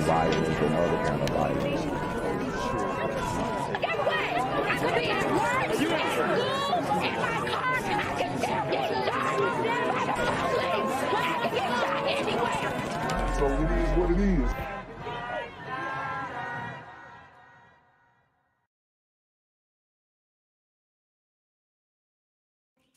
violence and other kind of violence. Get away! I could be at work, at school, in my car. I can still get shot by the police. I can get shot anywhere. So it is what it is.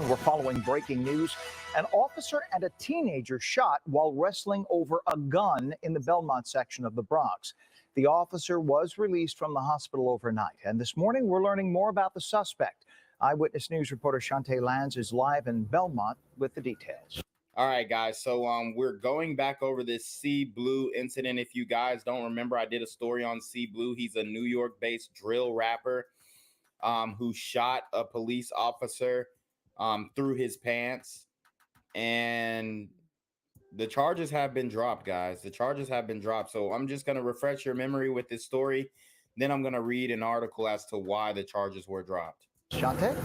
We're following breaking news. An officer and a teenager shot while wrestling over a gun in the Belmont section of the Bronx. The officer was released from the hospital overnight. And this morning, we're learning more about the suspect. Eyewitness News reporter Shantae Lanz is live in Belmont with the details. All right, guys. So we're going back over this C Blue incident. If you guys don't remember, I did a story on C Blue. He's a New York-based drill rapper who shot a police officer through his pants, and the charges have been dropped, guys. The charges have been dropped. So I'm just going to refresh your memory with this story. Then I'm going to read an article as to why the charges were dropped. Shantae?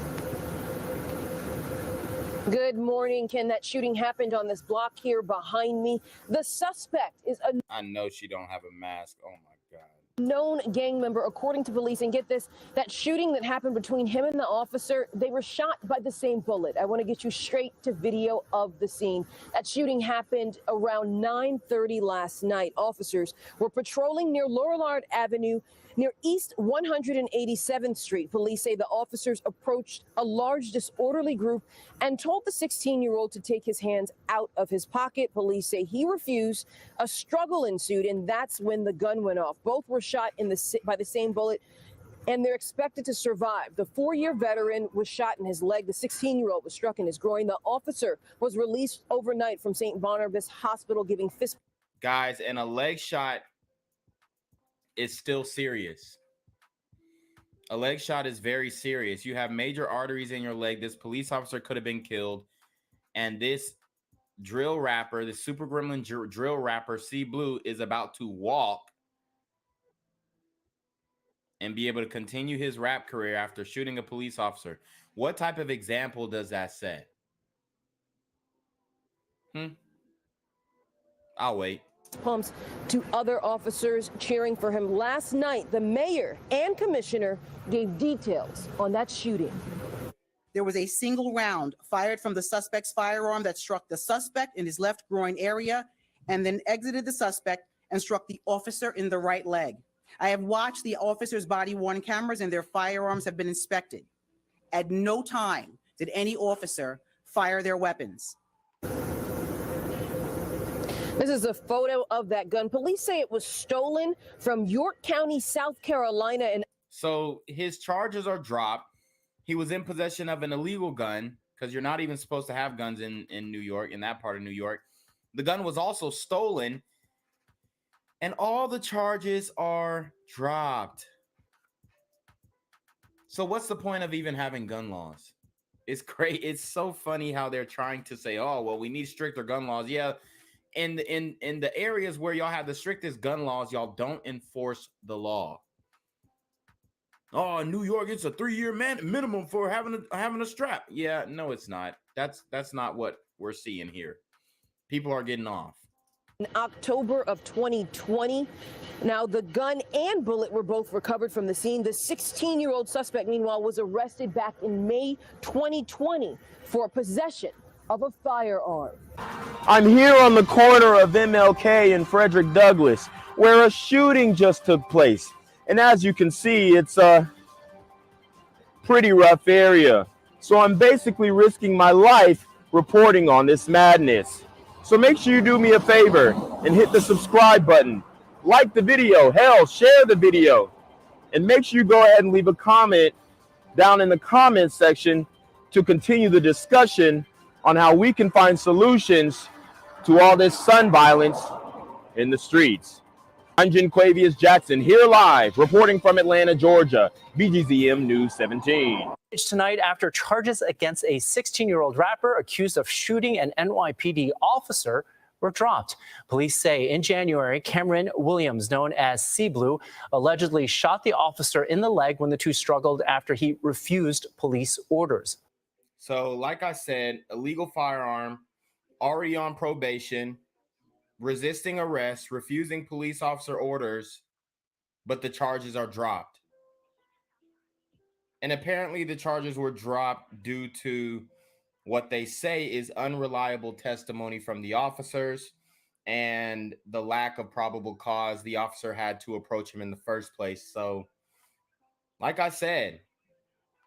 Good morning, Ken. That shooting happened on this block here behind me. The suspect is a I know she don't have a mask. Oh my God. known gang member, according to police. And get this, that shooting that happened between him and the officer, they were shot by the same bullet. I want to get you straight to video of the scene. That shooting happened around 9:30 last night. Officers were patrolling near Lorillard Avenue near East 187th Street. Police say the officers approached a large disorderly group and told the 16-year-old to take his hands out of his pocket. Police say he refused. A struggle ensued, and that's when the gun went off. Both were shot by the same bullet, and they're expected to survive. The 4-year veteran was shot in his leg. The 16-year-old was struck in his groin. The officer was released overnight from St. Barnabas Hospital, giving fist. Guys, and a leg shot is still serious. A leg shot is very serious. You have major arteries in your leg. This police officer could have been killed. And this drill rapper, the super gremlin drill rapper, C Blue, is about to walk and be able to continue his rap career after shooting a police officer. What type of example does that set? I'll wait. Pumps to other officers cheering for him. Last night, the mayor and commissioner gave details on that shooting. There was a single round fired from the suspect's firearm that struck the suspect in his left groin area and then exited the suspect and struck the officer in the right leg. I have watched the officers' body-worn cameras, and their firearms have been inspected. At no time did any officer fire their weapons. This is a photo of that gun. Police say it was stolen from York County, South Carolina. And so his charges are dropped. He was in possession of an illegal gun, because you're not even supposed to have guns in New York, in that part of New York. The gun was also stolen, and all the charges are dropped. So what's the point of even having gun laws? It's great. It's so funny how they're trying to say, oh, well, we need stricter gun laws. Yeah. In the areas where y'all have the strictest gun laws, y'all don't enforce the law. Oh, in New York, it's a 3-year minimum for having a strap. Yeah, no, it's not. That's not what we're seeing here. People are getting off. in October of 2020. Now, the gun and bullet were both recovered from the scene. The 16-year-old suspect, meanwhile, was arrested back in May 2020 for possession of a firearm. I'm here on the corner of MLK and Frederick Douglass, where a shooting just took place. And as you can see, it's a pretty rough area. So I'm basically risking my life reporting on this madness. So make sure you do me a favor and hit the subscribe button. Like the video, hell, share the video. And make sure you go ahead and leave a comment down in the comment section to continue the discussion on how we can find solutions to all this son violence in the streets. I'm Quavius Jackson, here live, reporting from Atlanta, Georgia, BGZM News 17. Tonight after charges against a 16-year-old rapper accused of shooting an NYPD officer were dropped. Police say in January, Cameron Williams, known as C-Blue, allegedly shot the officer in the leg when the two struggled after he refused police orders. So, like I said, illegal firearm, already on probation, resisting arrest, refusing police officer orders, but the charges are dropped. And apparently the charges were dropped due to what they say is unreliable testimony from the officers and the lack of probable cause the officer had to approach him in the first place. So, like I said,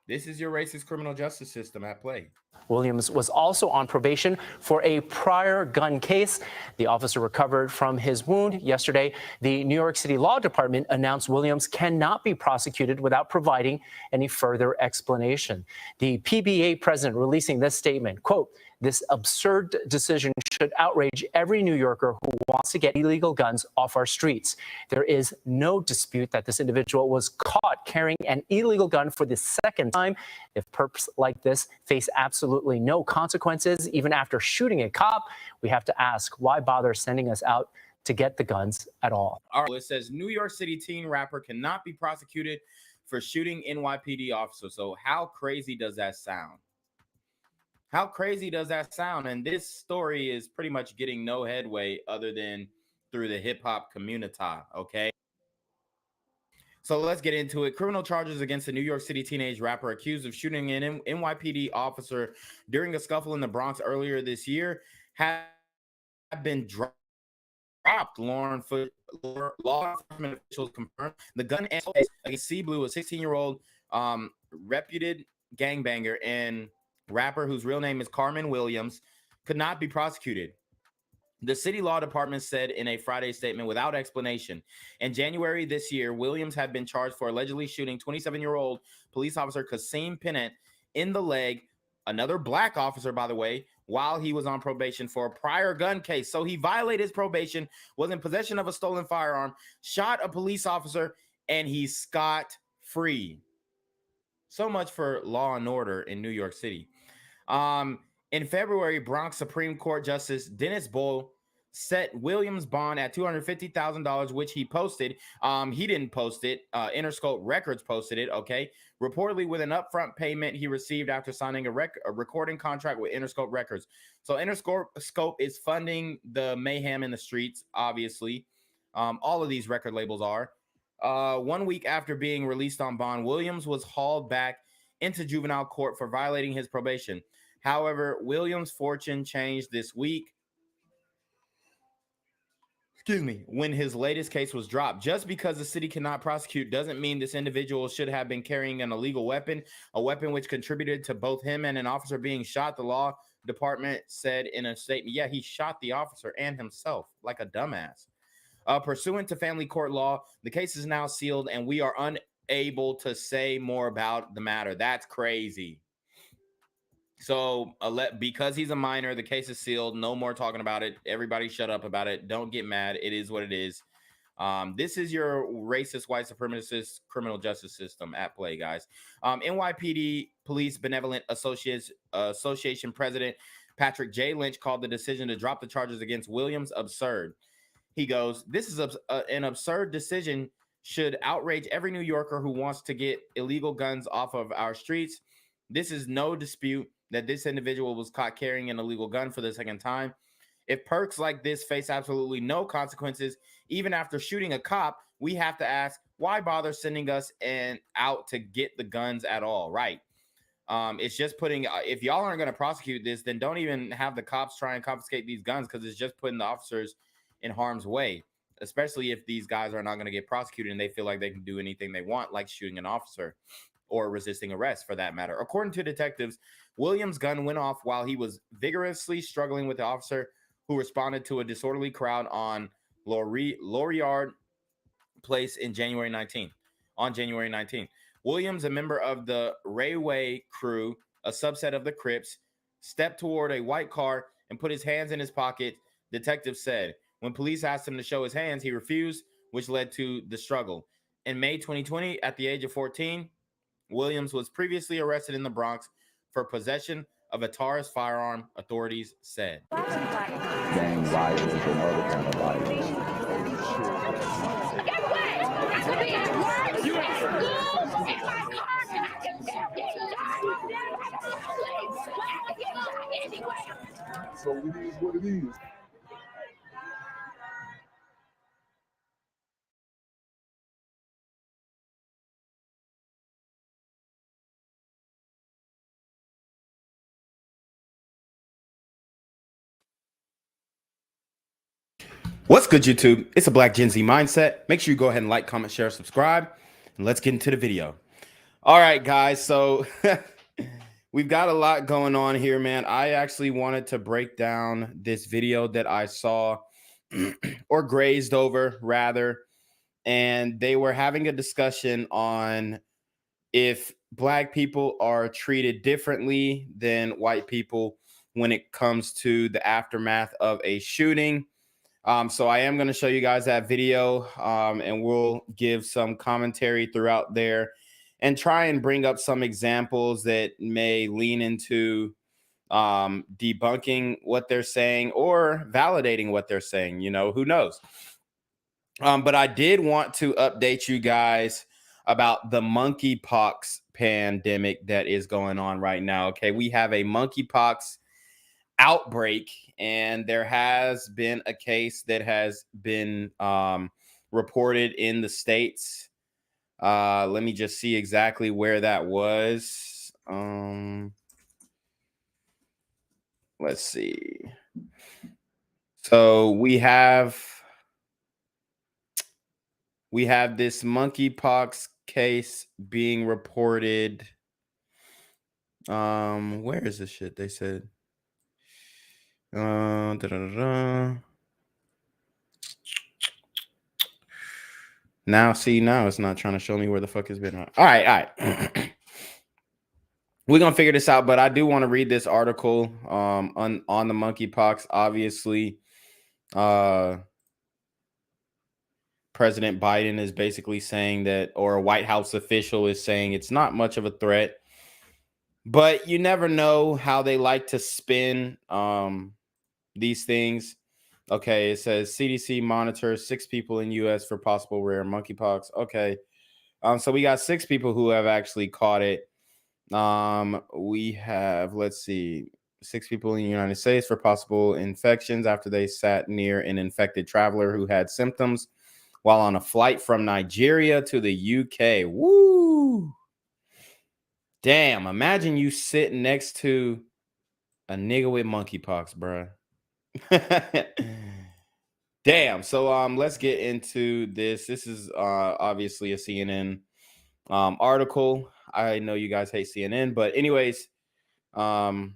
this is your racist criminal justice system at play. Williams was also on probation for a prior gun case. The officer recovered from his wound yesterday. The New York City Law Department announced Williams cannot be prosecuted without providing any further explanation. The PBA president releasing this statement, quote, "This absurd decision should outrage every New Yorker who wants to get illegal guns off our streets. There is no dispute that this individual was caught carrying an illegal gun for the second time. If perps like this face absolutely no consequences, even after shooting a cop, we have to ask, why bother sending us out to get the guns at all?" All right, it says New York City teen rapper cannot be prosecuted for shooting NYPD officer. So how crazy does that sound? How crazy does that sound? And this story is pretty much getting no headway other than through the hip hop community, okay? So let's get into it. Criminal charges against a New York City teenage rapper accused of shooting an NYPD officer during a scuffle in the Bronx earlier this year have been dropped. Law enforcement officials confirmed the gun against C Blue, a 16-year-old reputed gangbanger and rapper whose real name is Carmen Williams, could not be prosecuted. The city law department said in a Friday statement without explanation. In January this year, Williams had been charged for allegedly shooting 27-year-old police officer Kasim Pinnant in the leg, another black officer, by the way, while he was on probation for a prior gun case. So he violated his probation, was in possession of a stolen firearm, shot a police officer, and he's scot-free. So much for law and order in New York City. In February, Bronx Supreme Court Justice Dennis Boyle set Williams' bond at $250,000, which he posted. He didn't post it. Interscope Records posted it, okay? Reportedly with an upfront payment he received after signing a recording contract with Interscope Records. So Interscope is funding the mayhem in the streets, obviously. All of these record labels are. 1 week after being released on bond, Williams was hauled back into juvenile court for violating his probation. However, Williams' fortune changed this week. When his latest case was dropped. Just because the city cannot prosecute doesn't mean this individual should have been carrying an illegal weapon, a weapon which contributed to both him and an officer being shot, the law department said in a statement. Yeah, he shot the officer and himself like a dumbass. Pursuant to family court law, the case is now sealed and we are unable to say more about the matter. That's crazy. So because he's a minor, the case is sealed. No more talking about it. Everybody shut up about it. Don't get mad. It is what it is. This is your racist, white supremacist criminal justice system at play, guys. NYPD Police Benevolent Association President Patrick J. Lynch called the decision to drop the charges against Williams absurd. He goes, "This is an absurd decision, should outrage every New Yorker who wants to get illegal guns off of our streets. This is no dispute that this individual was caught carrying an illegal gun for the second time. If perks like this face absolutely no consequences, even after shooting a cop, we have to ask, why bother sending us out to get the guns at all?" Right. It's just putting, if y'all aren't going to prosecute this, then don't even have the cops try and confiscate these guns, because it's just putting the officers in harm's way, especially if these guys are not going to get prosecuted and they feel like they can do anything they want, like shooting an officer or resisting arrest for that matter. According to detectives, Williams' gun went off while he was vigorously struggling with the officer who responded to a disorderly crowd on Lauriard Place on January 19th. Williams, a member of the Railway Crew, a subset of the Crips, stepped toward a white car and put his hands in his pocket, detectives said. When police asked him to show his hands, he refused, which led to the struggle. In May 2020, at the age of 14, Williams was previously arrested in the Bronx for possession of a Taurus firearm, authorities said. Gang violence and other kind of violence. Get away! I could be at work, at school, in my car, and I can still get shot. By the police. I can get shot anywhere. So it is what it is. What's good, YouTube? It's a Black Gen Z Mindset. Make sure you go ahead and like, comment, share, subscribe, and let's get into the video. All right, guys. So we've got a lot going on here, man. I actually wanted to break down this video that I saw or grazed over, rather. And they were having a discussion on if Black people are treated differently than white people when it comes to the aftermath of a shooting. So I am going to show you guys that video, and we'll give some commentary throughout there and try and bring up some examples that may lean into debunking what they're saying or validating what they're saying. You know, who knows? But I did want to update you guys about the monkeypox pandemic that is going on right now. Okay, we have a monkeypox outbreak, and there has been a case that has been reported in the States. Let me just see exactly where that was. Let's see. So we have this monkeypox case being reported. Where is this shit? They said. Now, see, now it's not trying to show me where the fuck it's been. All right. We're gonna figure this out, but I do want to read this article on the monkeypox. Obviously, President Biden is basically saying that, or a White House official is saying it's not much of a threat, but you never know how they like to spin these things. Okay, it says CDC monitors 6 people in U.S. for possible rare monkeypox. Okay, so we got 6 people who have actually caught it. We have, let's see, 6 people in the United States for possible infections after they sat near an infected traveler who had symptoms while on a flight from Nigeria to the UK. Woo! Damn, imagine you sitting next to a nigga with monkeypox, bruh. Damn. So let's get into this. This is obviously a CNN article. I know you guys hate CNN, but anyways, I'll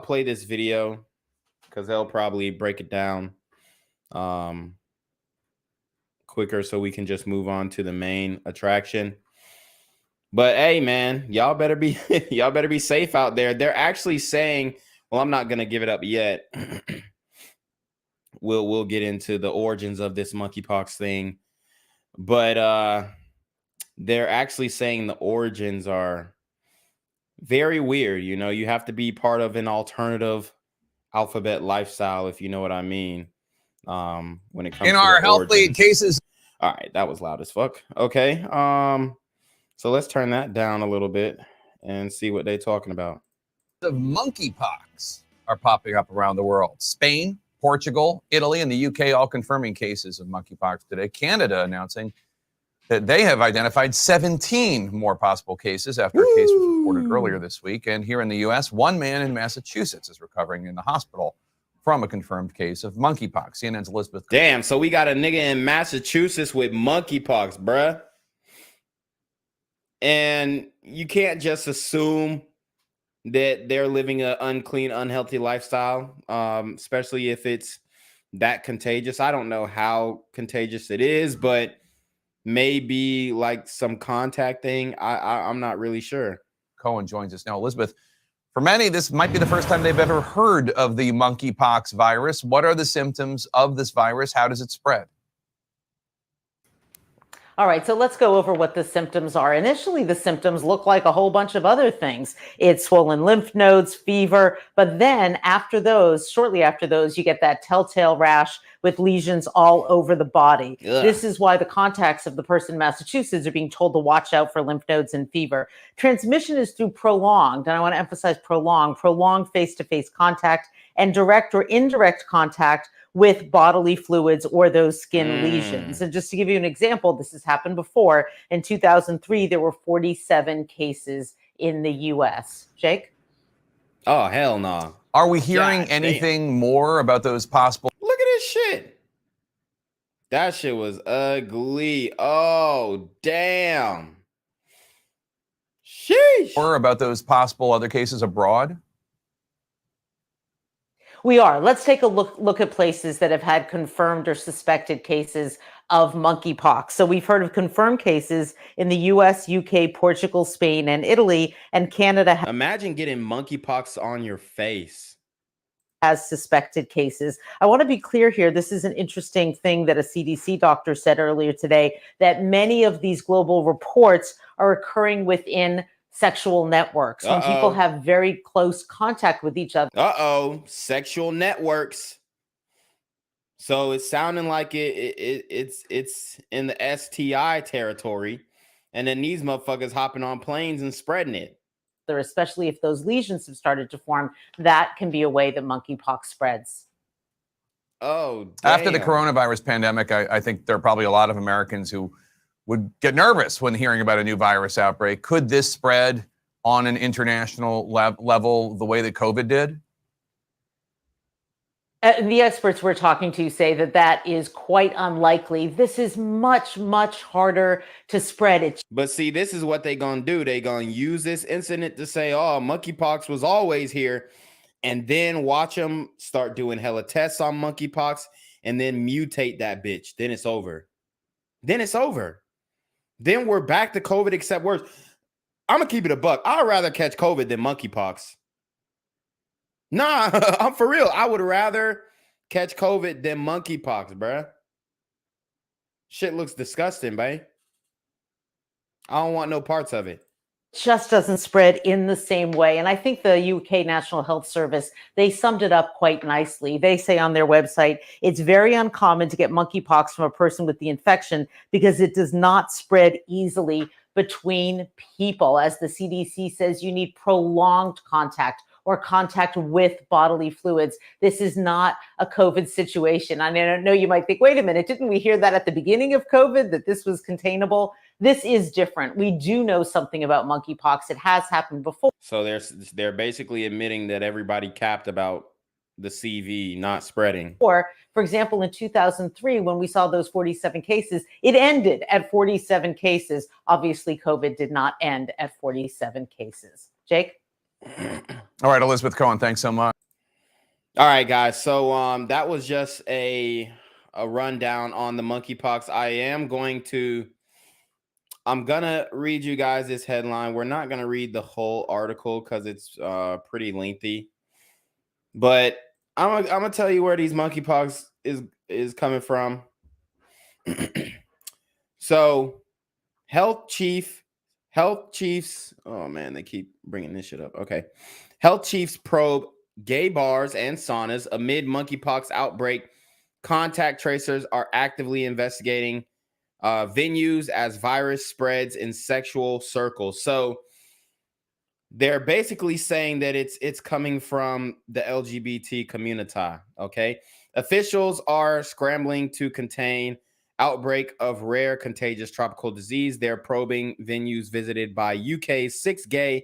play this video because they'll probably break it down quicker so we can just move on to the main attraction. But hey, man, y'all better be safe out there. They're actually saying, well, I'm not gonna give it up yet. We'll get into the origins of this monkeypox thing, but they're actually saying the origins are very weird. You know, you have to be part of an alternative alphabet lifestyle, if you know what I mean. When it comes in to our the health lead origins. cases. All right, that was loud as fuck. Okay, so let's turn that down a little bit and see what they're talking about. Of monkeypox are popping up around the world. Spain, Portugal, Italy, and the UK all confirming cases of monkeypox today. Canada announcing that they have identified 17 more possible cases after a case was reported earlier this week. And here in the US, one man in Massachusetts is recovering in the hospital from a confirmed case of monkeypox. CNN's Elizabeth. Damn, so we got a nigga in Massachusetts with monkeypox, bruh. And you can't just assume that they're living an unclean, unhealthy lifestyle, especially if it's that contagious. I don't know how contagious it is, but maybe like some contact thing. I'm not really sure. Cohen joins us now. Elizabeth, for many, this might be the first time they've ever heard of the monkeypox virus. What are the symptoms of this virus? How does it spread? All right, so let's go over what the symptoms are. Initially, the symptoms look like a whole bunch of other things. It's swollen lymph nodes, fever, but then after those, shortly after those, you get that telltale rash with lesions all over the body. Ugh. This is why the contacts of the person in Massachusetts are being told to watch out for lymph nodes and fever. Transmission is through prolonged, and I want to emphasize prolonged face-to-face contact and direct or indirect contact with bodily fluids or those skin lesions. And just to give you an example, this has happened before. In 2003, there were 47 cases in the U.S. Jake? Oh, hell no. Are we hearing anything more about those possible? Look at this shit. That shit was ugly. Oh, damn. Sheesh. Or about those possible other cases abroad? We are. Let's take a look at places that have had confirmed or suspected cases of monkeypox. So we've heard of confirmed cases in the US, UK, Portugal, Spain, and Italy, and Canada Imagine getting monkeypox on your face. has suspected cases. I want to be clear here. This is an interesting thing that a CDC doctor said earlier today, that many of these global reports are occurring within sexual networks when people have very close contact with each other. Sexual networks. So it's sounding like it's in the STI territory, and then these motherfuckers hopping on planes and spreading it. Especially if those lesions have started to form, that can be a way that monkeypox spreads. Oh, damn. After the coronavirus pandemic, I think there are probably a lot of Americans who would get nervous when hearing about a new virus outbreak. Could this spread on an international level the way that COVID did? The experts we're talking to say that that is quite unlikely. This is much, much harder to spread. But see, this is what they're going to do. They're going to use this incident to say, oh, monkeypox was always here. And then watch them start doing hella tests on monkeypox and then mutate that bitch. Then it's over. Then it's over. Then we're back to COVID, except worse. I'm going to keep it a buck. I'd rather catch COVID than monkeypox. Nah, I'm for real. I would rather catch COVID than monkeypox, bruh. Shit looks disgusting, babe. I don't want no parts of it. Just doesn't spread in the same way. And I think the UK National Health Service, they summed it up quite nicely. They say on their website, it's very uncommon to get monkeypox from a person with the infection because it does not spread easily between people. As the CDC says, you need prolonged contact or contact with bodily fluids. This is not a COVID situation. I mean, I know you might think, wait a minute, didn't we hear that at the beginning of COVID, that this was containable? This is different. We do know something about monkeypox. It has happened before. So they're basically admitting that everybody capped about the CV not spreading. Or, for example, in 2003, when we saw those 47 cases, it ended at 47 cases. Obviously, COVID did not end at 47 cases. Jake? All right, Elizabeth Cohen, thanks so much. All right, guys. So that was just a rundown on the monkeypox. I'm gonna read you guys this headline. We're not gonna read the whole article because it's pretty lengthy. But I'm gonna tell you where these monkeypox is coming from. So, health chiefs. Oh man, they keep bringing this shit up. Okay, health chiefs probe gay bars and saunas amid monkeypox outbreak. Contact tracers are actively investigating venues as virus spreads in sexual circles. So they're basically saying that it's coming from the LGBT community. Okay, officials are scrambling to contain outbreak of rare contagious tropical disease. They're probing venues visited by UK's 6 gay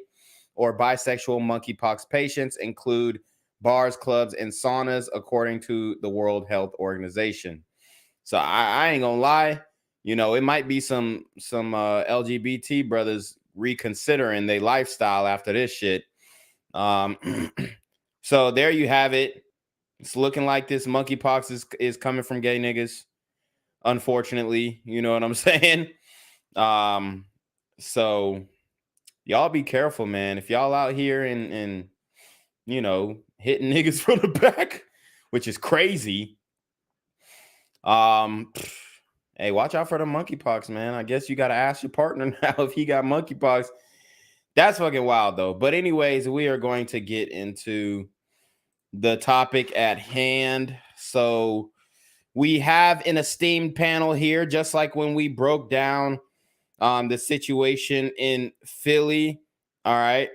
or bisexual monkeypox patients, include bars, clubs, and saunas, according to the World Health Organization. So I ain't gonna lie, you know, it might be some LGBT brothers reconsidering their lifestyle after this shit. So there you have it. It's looking like this monkeypox is coming from gay niggas. Unfortunately, you know what I'm saying? So y'all be careful, man. If y'all out here and you know, hitting niggas from the back, which is crazy. Hey, watch out for the monkeypox, man. I guess you got to ask your partner now if he got monkeypox. That's fucking wild, though. But anyways, we are going to get into the topic at hand. So we have an esteemed panel here, just like when we broke down the situation in Philly. All right.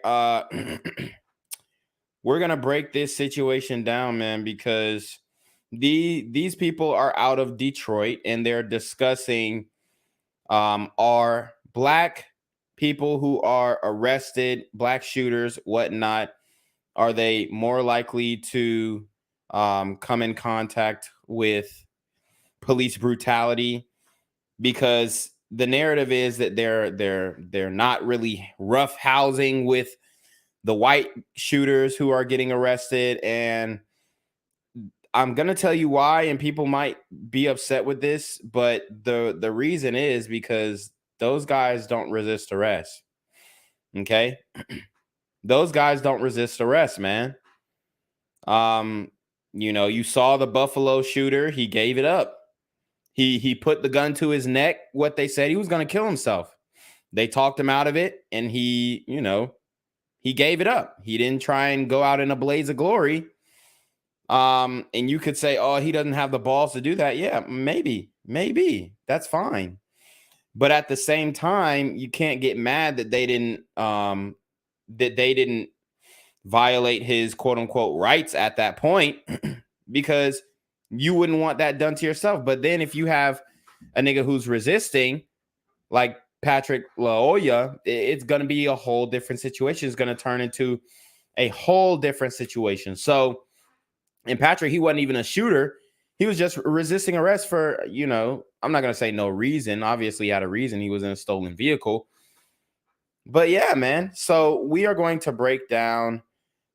We're going to break this situation down, man, because these people are out of Detroit and they're discussing are black people who are arrested, black shooters, whatnot, are they more likely to come in contact with police brutality, because the narrative is that they're not really rough housing with the white shooters who are getting arrested. And I'm going to tell you why, and people might be upset with this, but the reason is because those guys don't resist arrest. Okay? Those guys don't resist arrest, man. You saw the Buffalo shooter, he gave it up. He put the gun to his neck. What they said, he was going to kill himself. They talked him out of it, and he gave it up. He didn't try and go out in a blaze of glory. And you could say, oh, he doesn't have the balls to do that. Yeah, maybe that's fine. But at the same time, you can't get mad that they didn't violate his quote unquote rights at that point, because you wouldn't want that done to yourself. But then if you have a nigga who's resisting, like Patrick Laoya, it's going to be a whole different situation. It's going to turn into a whole different situation. So, and Patrick, he wasn't even a shooter. He was just resisting arrest for, I'm not going to say no reason. Obviously, he had a reason. He was in a stolen vehicle. But yeah, man. So we are going to break down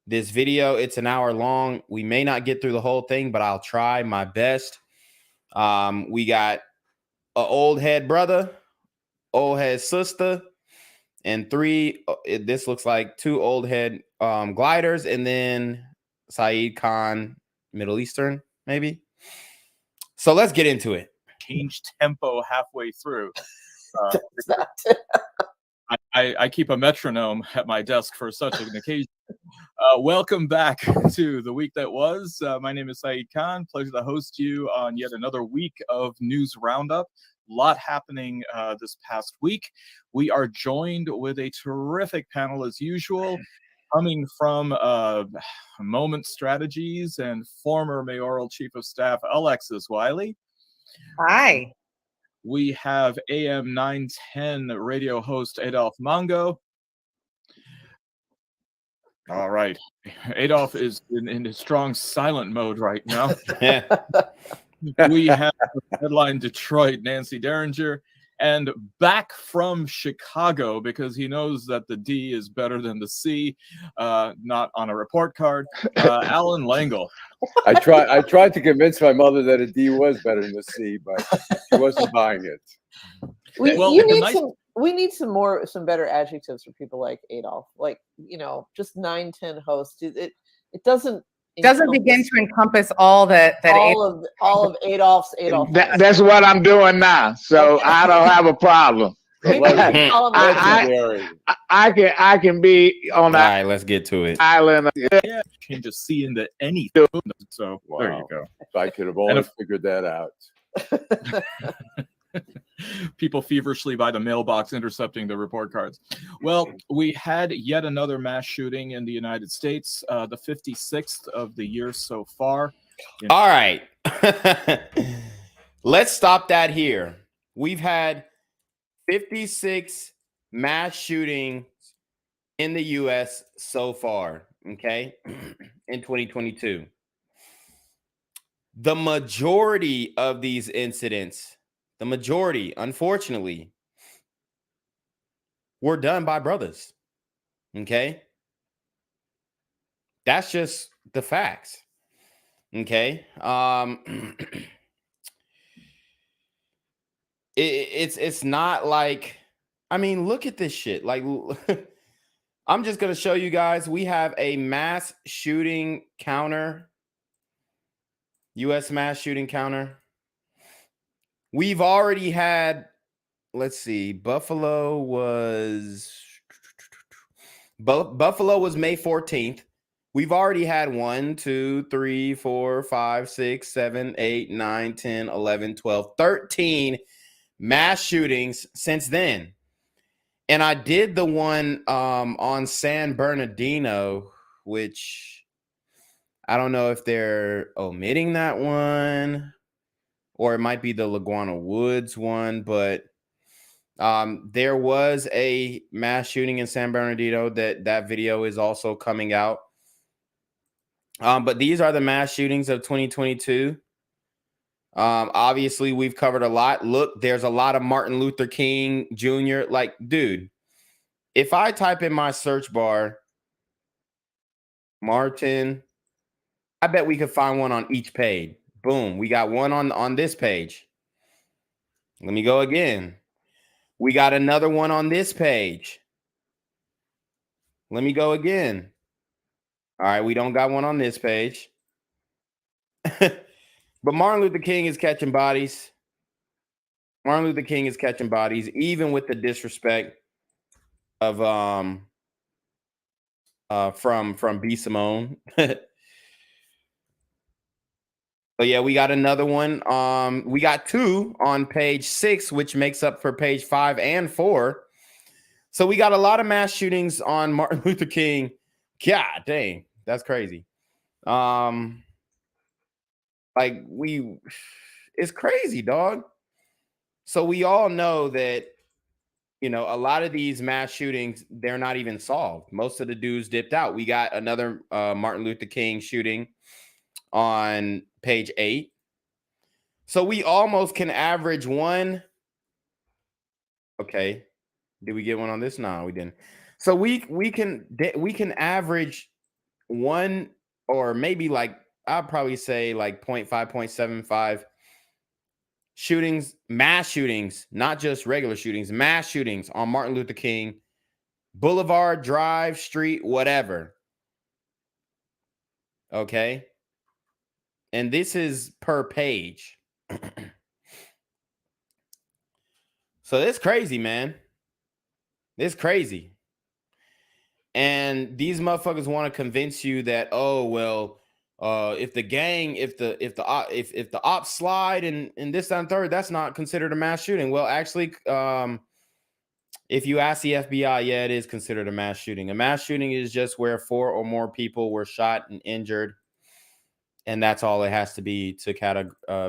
this video. It's an hour long. We may not get through the whole thing, but I'll try my best. We got an old head brother, old head sister, and this looks like 2 old head gliders, and then Saeed Khan, Middle Eastern, maybe. So let's get into it. Change tempo halfway through. I keep a metronome at my desk for such an occasion. Welcome back to the week that was. My name is Saeed Khan. Pleasure to host you on yet another week of News Roundup. A lot happening this past week. We are joined with a terrific panel as usual, coming from Moment Strategies and former mayoral chief of staff Alexis Wiley. Hi. We have AM 910 radio host Adolf Mongo. All right. Adolf is in his strong silent mode right now. We have Headline Detroit, Nancy Derringer, and back from Chicago, because he knows that the D is better than the C, not on a report card, Alan Langle. I tried to convince my mother that a D was better than a C, but she wasn't buying it. We need some better adjectives for people like Adolf, like just 9-10 host. It doesn't begin to encompass all of Adolf's. That's what I'm doing now, so I don't have a problem. I can be on that. All right, let's get to it. Island. Yeah, change a C into anything. So wow. There you go. I could have always figured that out. People feverishly by the mailbox intercepting the report cards. Well, we had yet another mass shooting in the United States, the 56th of the year so far. All right. Let's stop that here. We've had 56 mass shootings in the U.S. so far, okay, in 2022. The majority of these incidents, unfortunately, were done by brothers. Okay? That's just the facts. Okay? It's not like, look at this shit. Like, I'm just going to show you guys. We have a mass shooting counter. U.S. mass shooting counter. We've already had, let's see, Buffalo was May 14th. We've already had 1, 2, 3, 4, 5, 6, 7, 8, 9, 10, 11, 12, 13 mass shootings since then. And I did the one on San Bernardino, which I don't know if they're omitting that one, or it might be the Laguna Woods one, but there was a mass shooting in San Bernardino that video is also coming out. But these are the mass shootings of 2022. Obviously, we've covered a lot. Look, there's a lot of Martin Luther King Jr. Like, dude, if I type in my search bar, Martin, I bet we could find one on each page. Boom, we got one on this page. Let me go again. We got another one on this page. Let me go again. All right, we don't got one on this page. But Martin Luther King is catching bodies. Martin Luther King is catching bodies, even with the disrespect of from B. Simone. But yeah, we got another one. We got two on page 6, which makes up for page 5 and 4. So we got a lot of mass shootings on Martin Luther King. God dang, that's crazy. It's crazy, dog. So we all know that, you know, a lot of these mass shootings, they're not even solved. Most of the dudes dipped out. We got another Martin Luther King shooting on page 8. So we almost can average one. Okay. Did we get one on this? No, we didn't. So we can average one, or maybe like, I'd probably say like 0.5, 0.75 shootings, mass shootings, not just regular shootings, mass shootings on Martin Luther King Boulevard, Drive, Street, whatever. Okay. And this is per page. So it's crazy, man. It's crazy. And these motherfuckers want to convince you that, oh, well, if the gang, if the ops slide and this, that, and third, that's not considered a mass shooting. Well, actually, if you ask the FBI, yeah, it is considered a mass shooting. A mass shooting is just where 4 or more people were shot and injured. And that's all it has to be to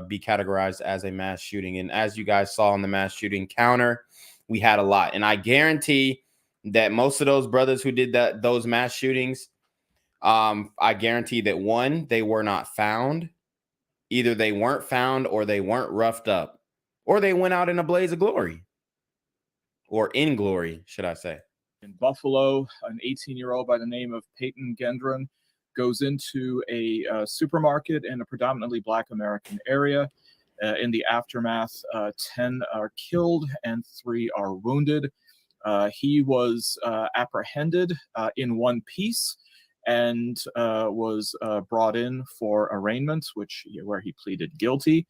be categorized as a mass shooting. And as you guys saw in the mass shooting counter, we had a lot. And I guarantee that most of those brothers who did those mass shootings, I guarantee that, one, they were not found. Either they weren't found, or they weren't roughed up, or they went out in a blaze of glory, or in glory, should I say. In Buffalo, an 18-year-old by the name of Peyton Gendron goes into a supermarket in a predominantly Black American area. In the aftermath, 10 are killed and 3 are wounded. He was apprehended in one piece and was brought in for arraignment, where he pleaded guilty.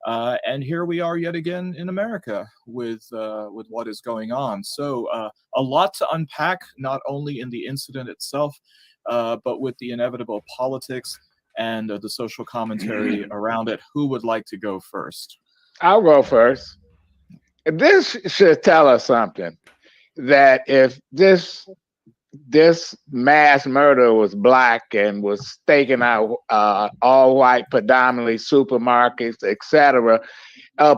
And here we are yet again in America with what is going on. So a lot to unpack, not only in the incident itself, but with the inevitable politics and the social commentary around it. Who would like to go first? I'll go first. This should tell us something, that if this mass murder was Black and was taking out all white, predominantly supermarkets, etc.,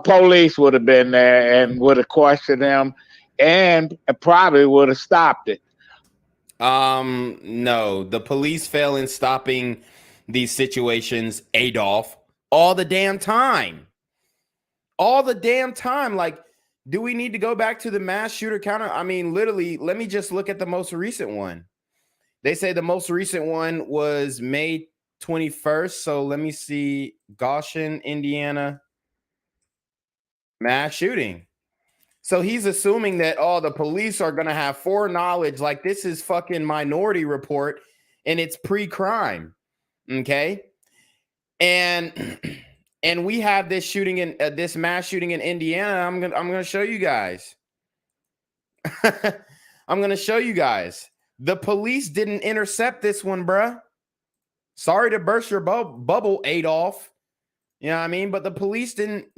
police would have been there and would have questioned them and probably would have stopped it. No, the police fail in stopping these situations, Adolf, all the damn time. All the damn time. Like, do we need to go back to the mass shooter counter? I mean, literally, let me just look at the most recent one. They say the most recent one was May 21st. So let me see. Goshen, Indiana, mass shooting. So he's assuming that, oh, the police are going to have foreknowledge. Like, this is fucking Minority Report and it's pre-crime. Okay. And we have this shooting in this mass shooting in Indiana. I'm going to show you guys. I'm going to show you guys. The police didn't intercept this one, bruh. Sorry to burst your bubble, Adolf. You know what I mean? But the police didn't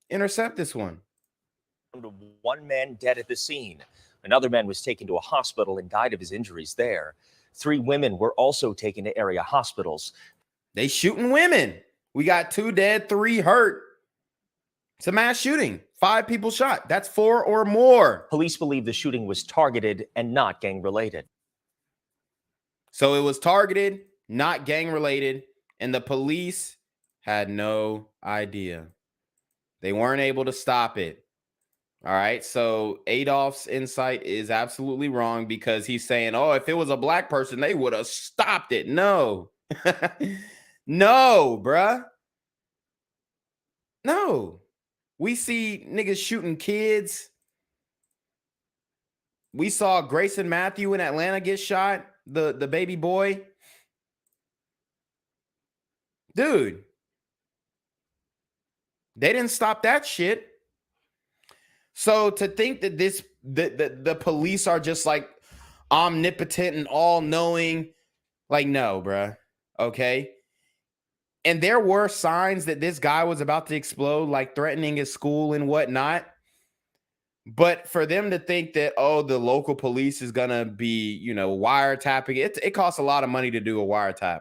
intercept this one. One man dead at the scene. Another man was taken to a hospital and died of his injuries there. 3 women were also taken to area hospitals. They shooting women. We got 2 dead, 3 hurt. It's a mass shooting. 5 people shot. That's 4 or more. Police believe the shooting was targeted and not gang related. So it was targeted, not gang related, and the police had no idea. They weren't able to stop it. All right. So Adolph's insight is absolutely wrong because he's saying, oh, if it was a black person, they would have stopped it. No. No, bruh. No. We see niggas shooting kids. We saw Grayson Matthew in Atlanta get shot, the baby boy. Dude. They didn't stop that shit. So to think that the police are just like omnipotent and all-knowing, like, no, bruh. Okay. And there were signs that this guy was about to explode, like threatening his school and whatnot. But for them to think that, oh, the local police is gonna be, you know, wiretapping, it costs a lot of money to do a wiretap.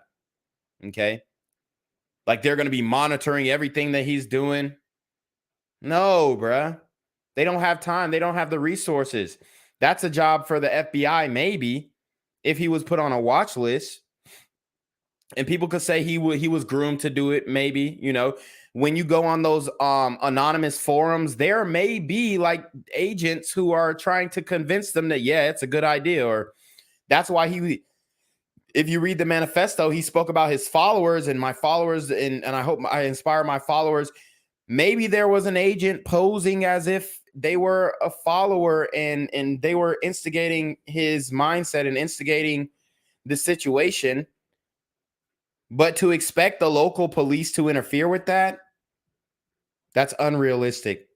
Okay. Like they're gonna be monitoring everything that he's doing. No, bruh. They don't have time. They don't have the resources. That's a job for the FBI, maybe, if he was put on a watch list. And people could say he was groomed to do it, maybe. You know, when you go on those anonymous forums, there may be like agents who are trying to convince them that, yeah, it's a good idea. Or that's why if you read the manifesto, he spoke about his followers and my followers, and I hope I inspire my followers. Maybe there was an agent posing as if they were a follower and they were instigating his mindset and instigating the situation. But to expect the local police to interfere with that, that's unrealistic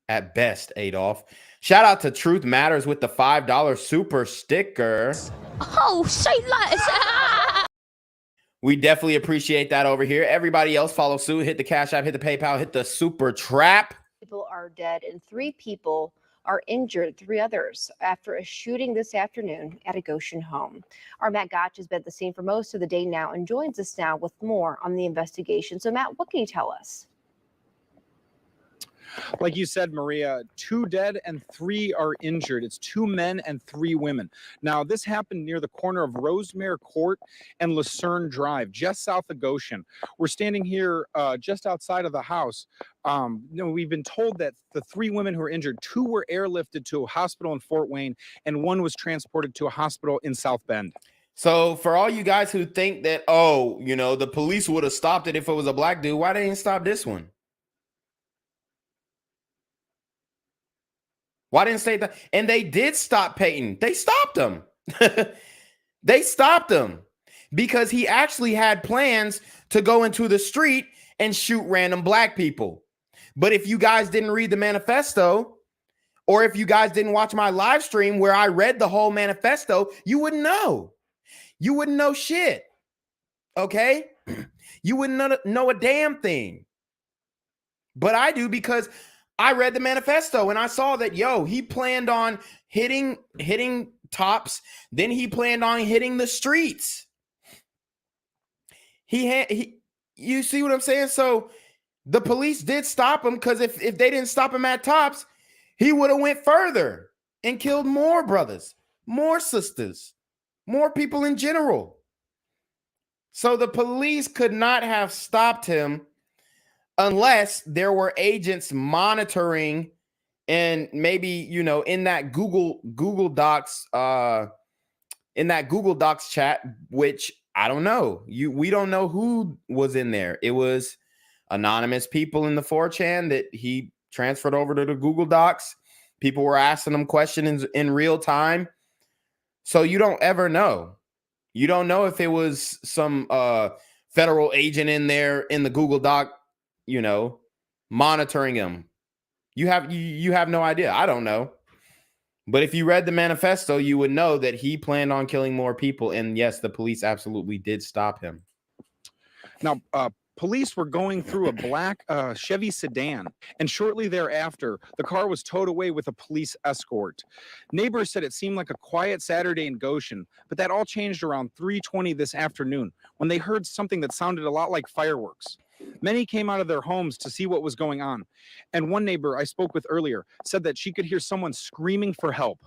at best, Adolph. Shout out to Truth Matters with the $5 super sticker. Oh, say less. We definitely appreciate that over here. Everybody else follow suit. Hit the Cash App, hit the PayPal, hit the super trap. People are dead and 3 people are injured, 3 others, after a shooting this afternoon at a Goshen home. Our Matt Gotch has been at the scene for most of the day now and joins us now with more on the investigation. So, Matt, what can you tell us? Like you said, Maria, 2 dead and 3 are injured. It's 2 men and 3 women. Now, this happened near the corner of Rosemere Court and Lucerne Drive, just south of Goshen. We're standing here just outside of the house. We've been told that the 3 women who were injured, 2 were airlifted to a hospital in Fort Wayne, and 1 was transported to a hospital in South Bend. So for all you guys who think that, oh, you know, the police would have stopped it if it was a black dude, why they didn't stop this one? Why didn't they? And they did stop Peyton. They stopped him. They stopped him because he actually had plans to go into the street and shoot random black people. But if you guys didn't read the manifesto, or if you guys didn't watch my live stream where I read the whole manifesto, you wouldn't know. You wouldn't know shit. Okay? You wouldn't know a damn thing. But I do because I read the manifesto and I saw that, yo, he planned on hitting tops. Then he planned on hitting the streets. You see what I'm saying? So the police did stop him because if they didn't stop him at tops, he would have went further and killed more brothers, more sisters, more people in general. So the police could not have stopped him unless there were agents monitoring and maybe, you know, in that Google Docs chat, which I don't know. We don't know who was in there. It was anonymous people in the 4chan that he transferred over to the Google Docs. People were asking him questions in real time. So you don't ever know. You don't know if it was some federal agent in there in the Google Doc, you know, monitoring him. You have no idea. I don't know. But if you read the manifesto, you would know that he planned on killing more people. And yes, the police absolutely did stop him. Now, police were going through a black Chevy sedan, and shortly thereafter, the car was towed away with a police escort. Neighbors said it seemed like a quiet Saturday in Goshen, but that all changed around 3:20 this afternoon when they heard something that sounded a lot like fireworks. Many came out of their homes to see what was going on, and one neighbor I spoke with earlier said that she could hear someone screaming for help.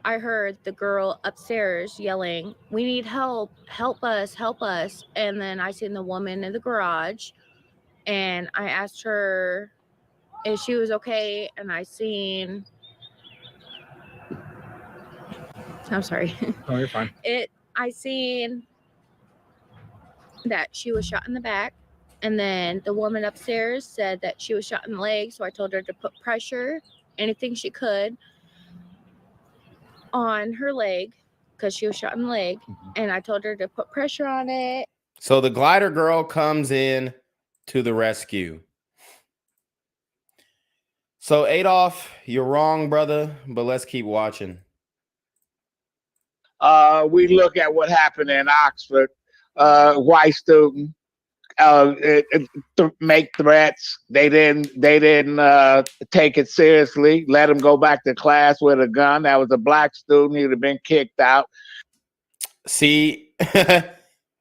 I heard the girl upstairs yelling, "We need help, help us, help us." And then I seen the woman in the garage, and I asked her if she was okay, and I'm sorry. Oh, you're fine. I seen that she was shot in the back, and then the woman upstairs said that she was shot in the leg, so I told her to put pressure, anything she could, on her leg, because she was shot in the leg, and I told her to put pressure on it. So the glider girl comes in to the rescue. So Adolf, you're wrong, brother, but let's keep watching. We look at what happened in Oxford. White student make threats. They didn't take it seriously. Let him go back to class with a gun. That was a black student. He would have been kicked out. See,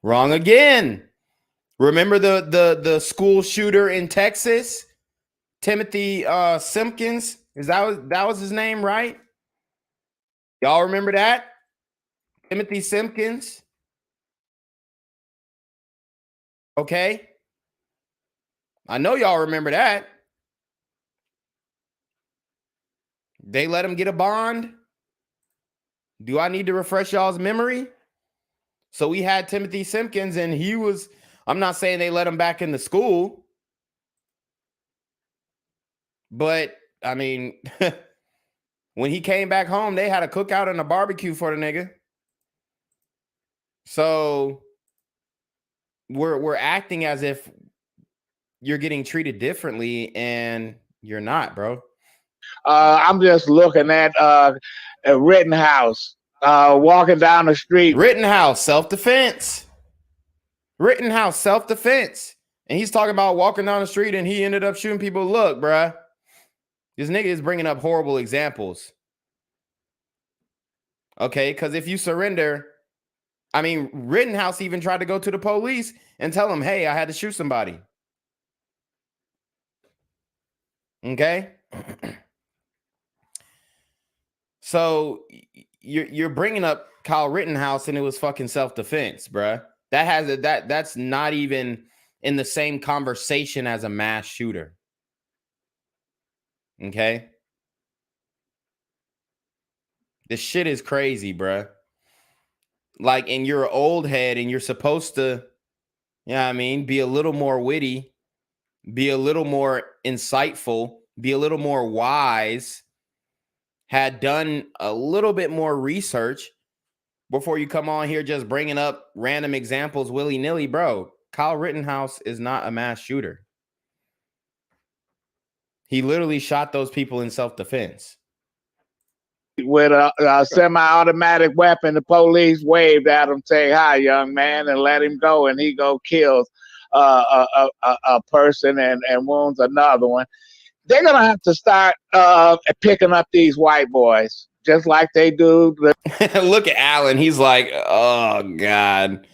wrong again. Remember the school shooter in Texas, Timothy Simpkins? That was his name, right? Y'all remember that? Timothy Simpkins. Okay. I know y'all remember that. They let him get a bond. Do I need to refresh y'all's memory? So we had Timothy Simpkins, and he was, I'm not saying they let him back in the school, but I mean, when he came back home, they had a cookout and a barbecue for the nigga. So we're acting as if you're getting treated differently, and you're not, bro. I'm just looking at Rittenhouse walking down the street. Rittenhouse, self-defense. Rittenhouse, self-defense. And he's talking about walking down the street and he ended up shooting people. Look, bruh, this nigga is bringing up horrible examples. Okay, because if you surrender, I mean, Rittenhouse even tried to go to the police and tell them, hey, I had to shoot somebody. Okay? So you're bringing up Kyle Rittenhouse and it was fucking self-defense, bruh. That's not even in the same conversation as a mass shooter. Okay? This shit is crazy, bruh. Like, and you're an old head and you're supposed to, I mean, be a little more witty, be a little more insightful, be a little more wise, had done a little bit more research before you come on here just bringing up random examples willy-nilly, bro. Kyle Rittenhouse is not a mass shooter. He literally shot those people in self-defense. With a semi-automatic weapon, the police waved at him, saying, "Hi, young man," and let him go. And he kills a person and wounds another one. They're gonna have to start picking up these white boys, just like they do. Look at Alan. He's like, oh God,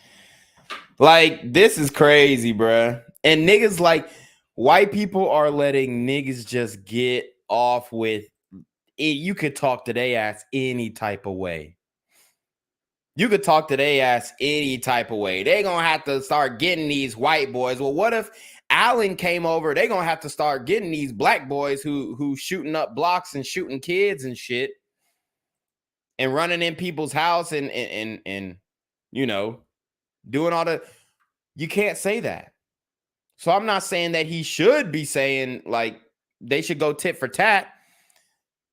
like this is crazy, bruh. And niggas, like, white people are letting niggas just get off with it. You could talk to they ass any type of way. You could talk to they ass any type of way. They gonna have to start getting these white boys. Well, what if Allen came over? They gonna have to start getting these black boys who shooting up blocks and shooting kids and shit and running in people's house and you know, doing all the. You can't say that. So I'm not saying that he should be saying like they should go tit for tat.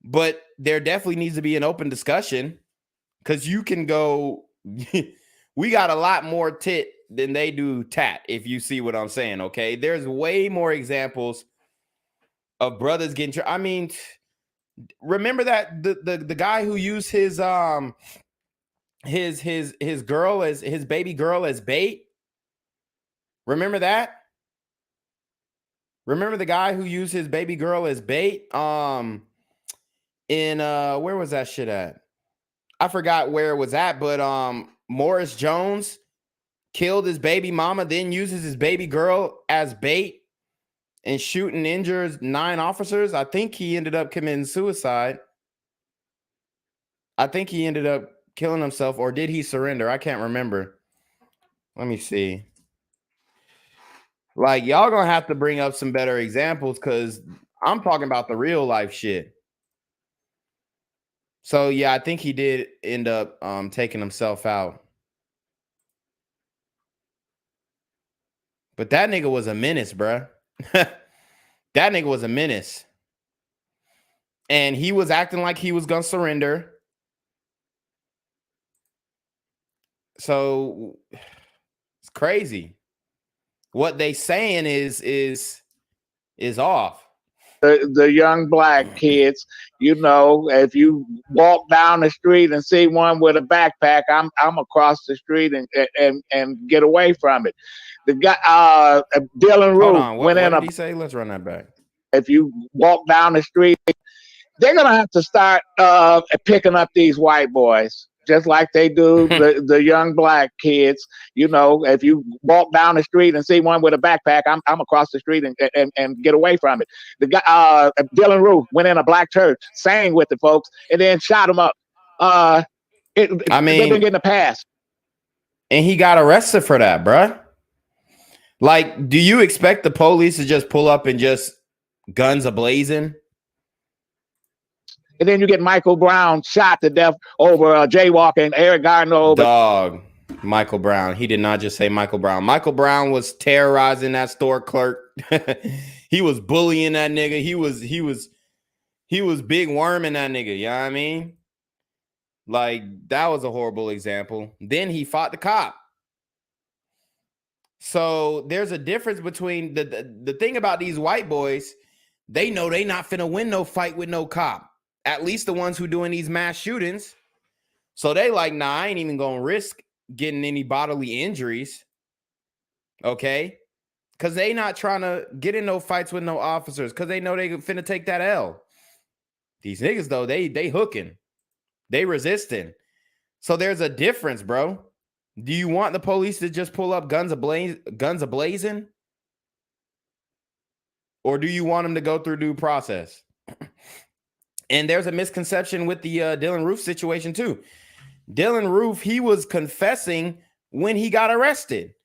But there definitely needs to be an open discussion because you can go, we got a lot more tit than they do tat, if you see what I'm saying, okay? There's way more examples of brothers getting, I mean, remember that the guy who used his girl as his baby girl as bait? Remember that? Remember the guy who used his baby girl as bait? In where was that shit at? I forgot where it was at, but Morris Jones killed his baby mama, then uses his baby girl as bait and shoot and injures 9 officers. I think he ended up committing suicide. I think he ended up killing himself, or did he surrender? I can't remember. Let me see. Like, y'all gonna have to bring up some better examples because I'm talking about the real life shit. So yeah, I think he did end up taking himself out. But that nigga was a menace, bruh. That nigga was a menace. And he was acting like he was gonna surrender. So it's crazy. What they saying is off. The young black kids, you know, if you walk down the street and see one with a backpack, I'm across the street and get away from it. The guy, Dylan Hold Roof on. went What in did he say? Let's run that back. If you walk down the street, they're gonna have to start picking up these white boys, just like they do the young black kids. You know, if you walk down the street and see one with a backpack, I'm across the street and get away from it. The guy, Dylan Roof went in a black church, sang with the folks, and then shot him up. They've been getting a pass. And he got arrested for that, bruh. Like, do you expect the police to just pull up and just guns a-blazing? And then you get Michael Brown shot to death over jaywalking, Eric Garner over. Dog, Michael Brown. He did not just say Michael Brown. Michael Brown was terrorizing that store clerk. He was bullying that nigga. He was big worming that nigga. You know what I mean? Like, that was a horrible example. Then he fought the cop. So there's a difference between the thing about these white boys. They know they not finna win no fight with no cop. At least the ones who doing these mass shootings. So they like, nah, I ain't even gonna risk getting any bodily injuries. Okay? Because they not trying to get in no fights with no officers because they know they finna take that L. These niggas, though, they hooking. They resisting. So there's a difference, bro. Do you want the police to just pull up guns a-blazing? Or do you want them to go through due process? And there's a misconception with the Dylan Roof situation too. Dylan Roof, he was confessing when he got arrested.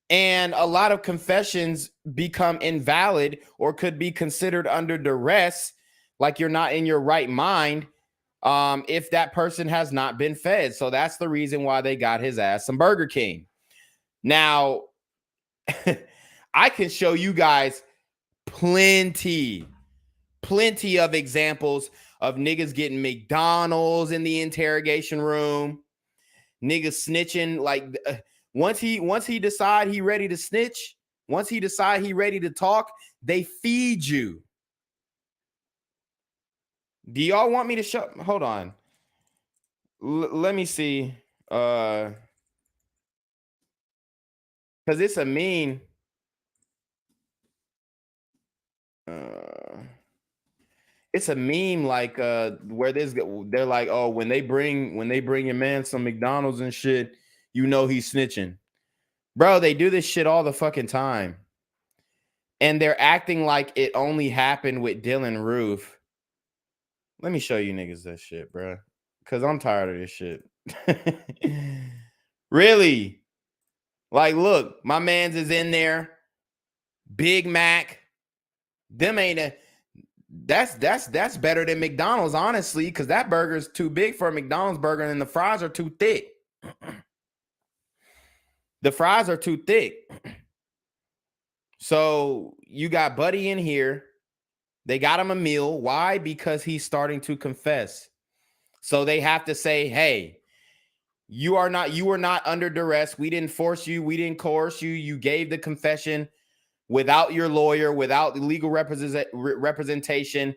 And a lot of confessions become invalid or could be considered under duress, like you're not in your right mind, if that person has not been fed. So that's the reason why they got his ass some Burger King. Now, I can show you guys plenty of examples of niggas getting McDonald's in the interrogation room, niggas snitching. Like, once he decide he ready to snitch, once he decide he ready to talk, they feed you. Do y'all want me to show? Hold on. Let me see. Because it's a meme. It's a meme like where they're like, oh, when they bring your man some McDonald's and shit, you know he's snitching. Bro, they do this shit all the fucking time. And they're acting like it only happened with Dylan Roof. Let me show you niggas this shit, bro. Because I'm tired of this shit. Really? Like, look, my man's is in there. Big Mac. Them ain't a... That's better than McDonald's, honestly, because that burger's too big for a McDonald's burger and the fries are too thick. The fries are too thick. So you got Buddy in here. They got him a meal. Why? Because he's starting to confess. So they have to say, hey, you were not under duress. We didn't force you. We didn't coerce you. You gave the confession without your lawyer, without the legal representation,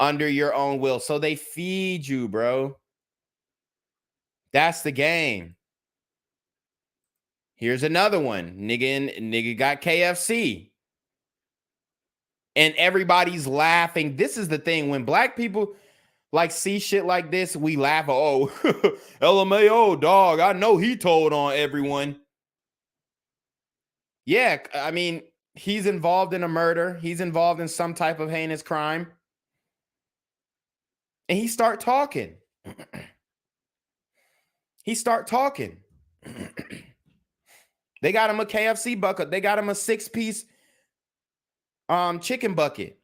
under your own will. So they feed you, bro. That's the game. Here's another one. Nigga got KFC. And everybody's laughing. This is the thing. When black people like see shit like this, we laugh. Oh, LMAO, dog. I know he told on everyone. Yeah, I mean, he's involved in a murder. He's involved in some type of heinous crime. And he start talking. He start talking. They got him a KFC bucket. They got him a 6-piece chicken bucket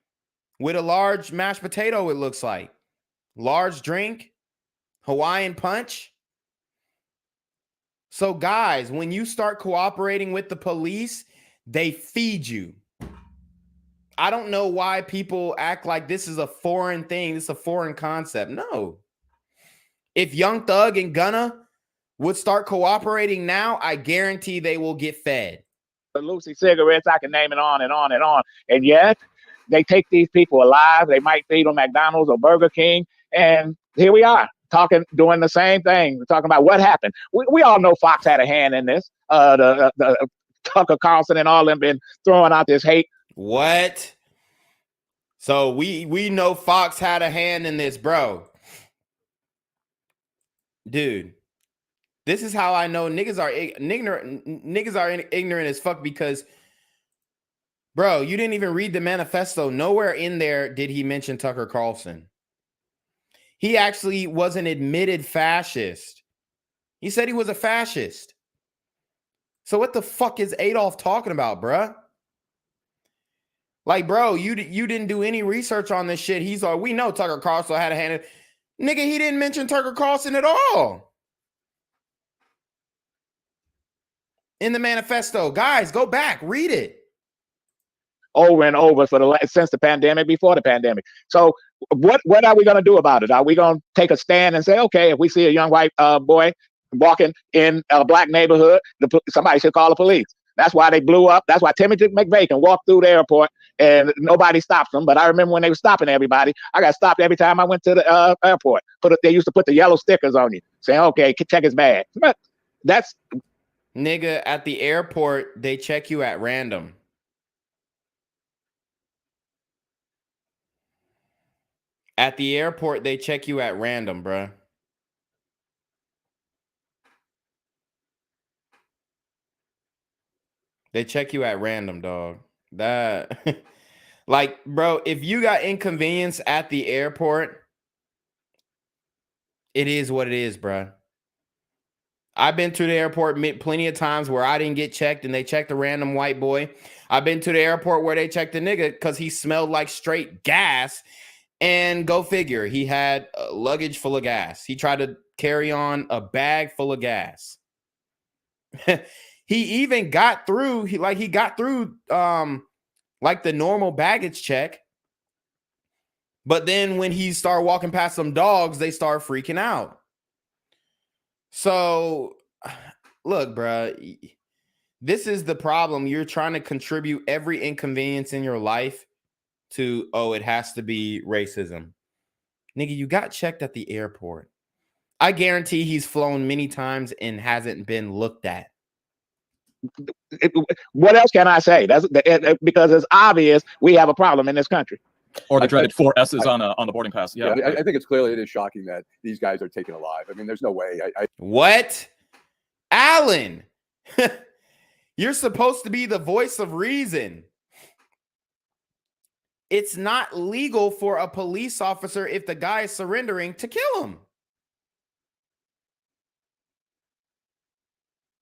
with a large mashed potato, it looks like. Large drink, Hawaiian punch. So guys, when you start cooperating with the police, they feed you. I don't know why people act like this is a foreign thing. This is a foreign concept. No. If Young Thug and Gunna would start cooperating now, I guarantee they will get fed. Lucy cigarettes, I can name it on and on and on. And yet, they take these people alive. They might feed them McDonald's or Burger King. And here we are, talking, doing the same thing. We're talking about what happened. We all know Fox had a hand in this. The Tucker Carlson and all them been throwing out this hate. What? So we know Fox had a hand in this, bro. Dude, this is how I know niggas are ignorant as fuck, because, bro, you didn't even read the manifesto. Nowhere in there did he mention Tucker Carlson. He actually was an admitted fascist. He said he was a fascist. So what the fuck is Adolf talking about, bruh? Like, bro, you didn't do any research on this shit. He's like, we know Tucker Carlson had a hand in. Nigga, he didn't mention Tucker Carlson at all in the manifesto. Guys, go back, read it. Over and over since the pandemic, before the pandemic. So what are we going to do about it? Are we going to take a stand and say, okay, if we see a young white boy walking in a black neighborhood, somebody should call the police? That's why they blew up. That's why Timothy McVeigh can walk through the airport and nobody stops them. But I remember when they were stopping everybody, I got stopped every time I went to the airport. They used to put the yellow stickers on you saying, okay, check his bag. But that's... Nigga, at the airport, they check you at random. At the airport, they check you at random, bruh. They check you at random, dog. That, like, bro, if you got inconvenience at the airport, it is what it is, bruh. I've been to the airport plenty of times where I didn't get checked and they checked a random white boy. I've been to the airport where they checked a nigga because he smelled like straight gas. And go figure, he had a luggage full of gas. He tried to carry on a bag full of gas. He even got through, he got through like the normal baggage check. But then when he started walking past some dogs, they start freaking out. So look, bro, this is the problem. You're trying to contribute every inconvenience in your life to, oh, it has to be racism. Nigga, you got checked at the airport. I guarantee he's flown many times and hasn't been looked at. What else can I say? Because it's obvious we have a problem in this country. Or the dreaded 4 S's on the boarding pass. Yeah, I think it is shocking that these guys are taken alive. I mean, there's no way. What? Alan, you're supposed to be the voice of reason. It's not legal for a police officer, if the guy is surrendering, to kill him.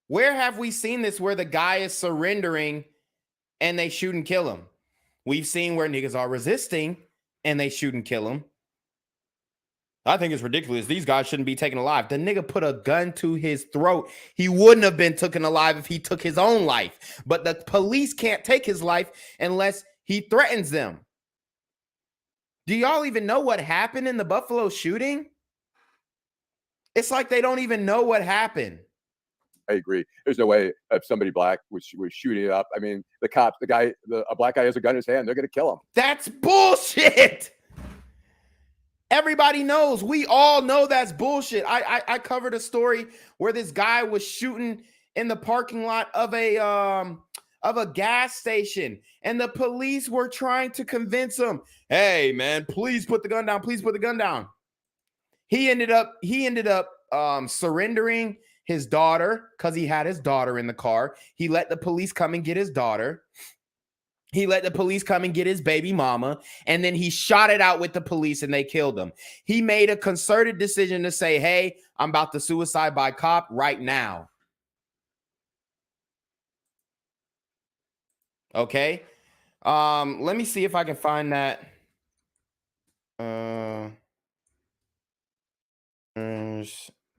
Where have we seen this where the guy is surrendering and they shoot and kill him? We've seen where niggas are resisting and they shoot and kill him. I think it's ridiculous. These guys shouldn't be taken alive. The nigga put a gun to his throat. He wouldn't have been taken alive if he took his own life. But the police can't take his life unless he threatens them. Do y'all even know what happened in the Buffalo shooting? It's like they don't even know what happened. I agree. There's no way if somebody black was shooting it up. I mean, the cops, a black guy has a gun in his hand, they're going to kill him. That's bullshit. Everybody knows. We all know that's bullshit. I covered a story where this guy was shooting in the parking lot of a gas station, and the police were trying to convince him, hey man, please put the gun down. Please put the gun down. He ended up surrendering his daughter because he had his daughter in the car. He let the police come and get his daughter. He let the police come and get his baby mama, and then he shot it out with the police and they killed him. He made a concerted decision to say, hey, I'm about to suicide by cop right now. Okay. Let me see if I can find that.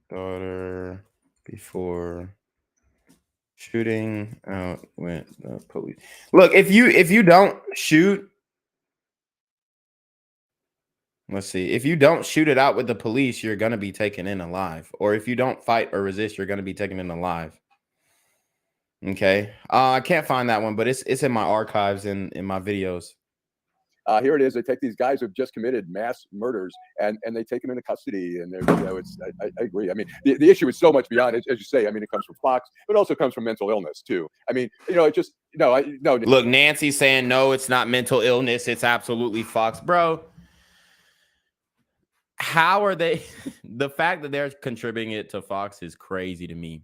Daughter before shooting out with the police. Look, if you don't shoot, let's see. If you don't shoot it out with the police, you're gonna be taken in alive. Or if you don't fight or resist, you're gonna be taken in alive. Okay. I can't find that one, but it's in my archives and in my videos. Here it is. They take these guys who've just committed mass murders and they take them into custody. And they're, I agree. I mean, the issue is so much beyond, as you say. I mean, it comes from Fox, but it also comes from mental illness too. I mean, it just no. Look, Nancy's saying no, it's not mental illness. It's absolutely Fox, bro. How are they? The fact that they're contributing it to Fox is crazy to me.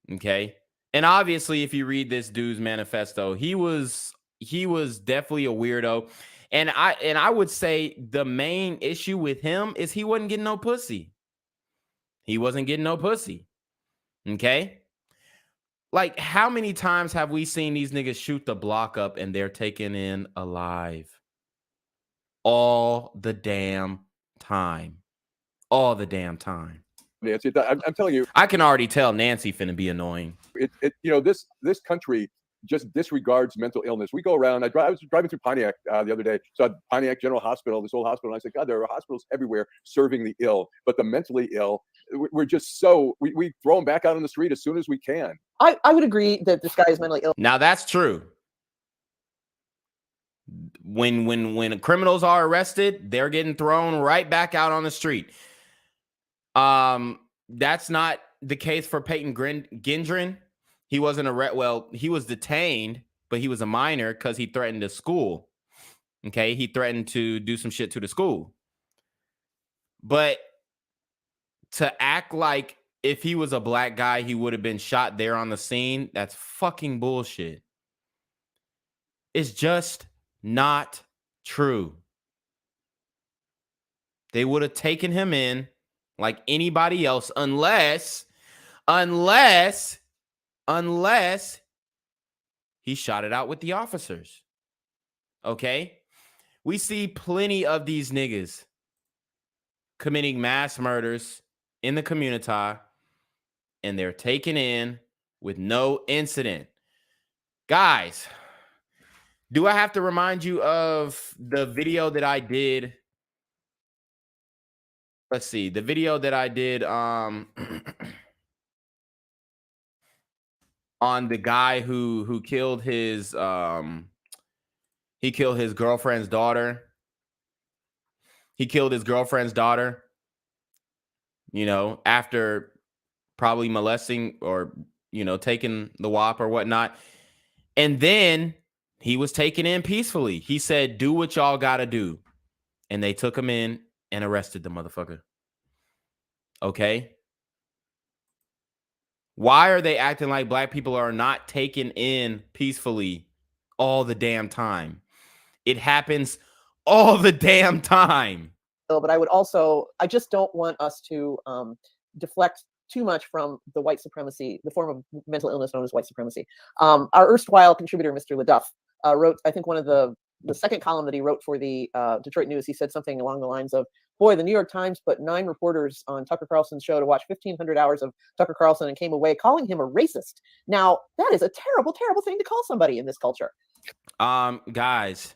Okay. And obviously, if you read this dude's manifesto, he was definitely a weirdo. And I would say the main issue with him is he wasn't getting no pussy. He wasn't getting no pussy. Okay. Like, how many times have we seen these niggas shoot the block up and they're taken in alive? All the damn time. All the damn time. Nancy, I'm telling you, I can already tell Nancy finna be annoying. This country just disregards mental illness. We go around. I was driving through Pontiac the other day, saw Pontiac General Hospital, this old hospital, and I said, God, there are hospitals everywhere serving the ill, but the mentally ill, we're just we throw them back out on the street as soon as we can. I would agree that this guy is mentally ill. Now that's true. When criminals are arrested, they're getting thrown right back out on the street. That's not the case for Peyton Gendron. He wasn't he was detained, but he was a minor because he threatened a school. Okay, he threatened to do some shit to the school. But to act like if he was a black guy, he would have been shot there on the scene, that's fucking bullshit. It's just not true. They would have taken him in like anybody else, unless he shot it out with the officers. Okay? We see plenty of these niggas committing mass murders in the community, and they're taken in with no incident. Guys, do I have to remind you of the video that I did? Let's see. The video that I did on the guy who killed his girlfriend's daughter. He killed his girlfriend's daughter, after probably molesting or, taking the WAP or whatnot. And then he was taken in peacefully. He said, do what y'all got to do. And they took him in and arrested the motherfucker. Okay? Why are they acting like black people are not taken in peacefully all the damn time? It happens all the damn time. But I just don't want us to deflect too much from the white supremacy, the form of mental illness known as white supremacy. Our erstwhile contributor, Mr. LaDuff, wrote, I think one of the second column that he wrote for the Detroit News, he said something along the lines of, boy, the New York Times put 9 reporters on Tucker Carlson's show to watch 1,500 hours of Tucker Carlson and came away calling him a racist. Now, that is a terrible, terrible thing to call somebody in this culture. Guys,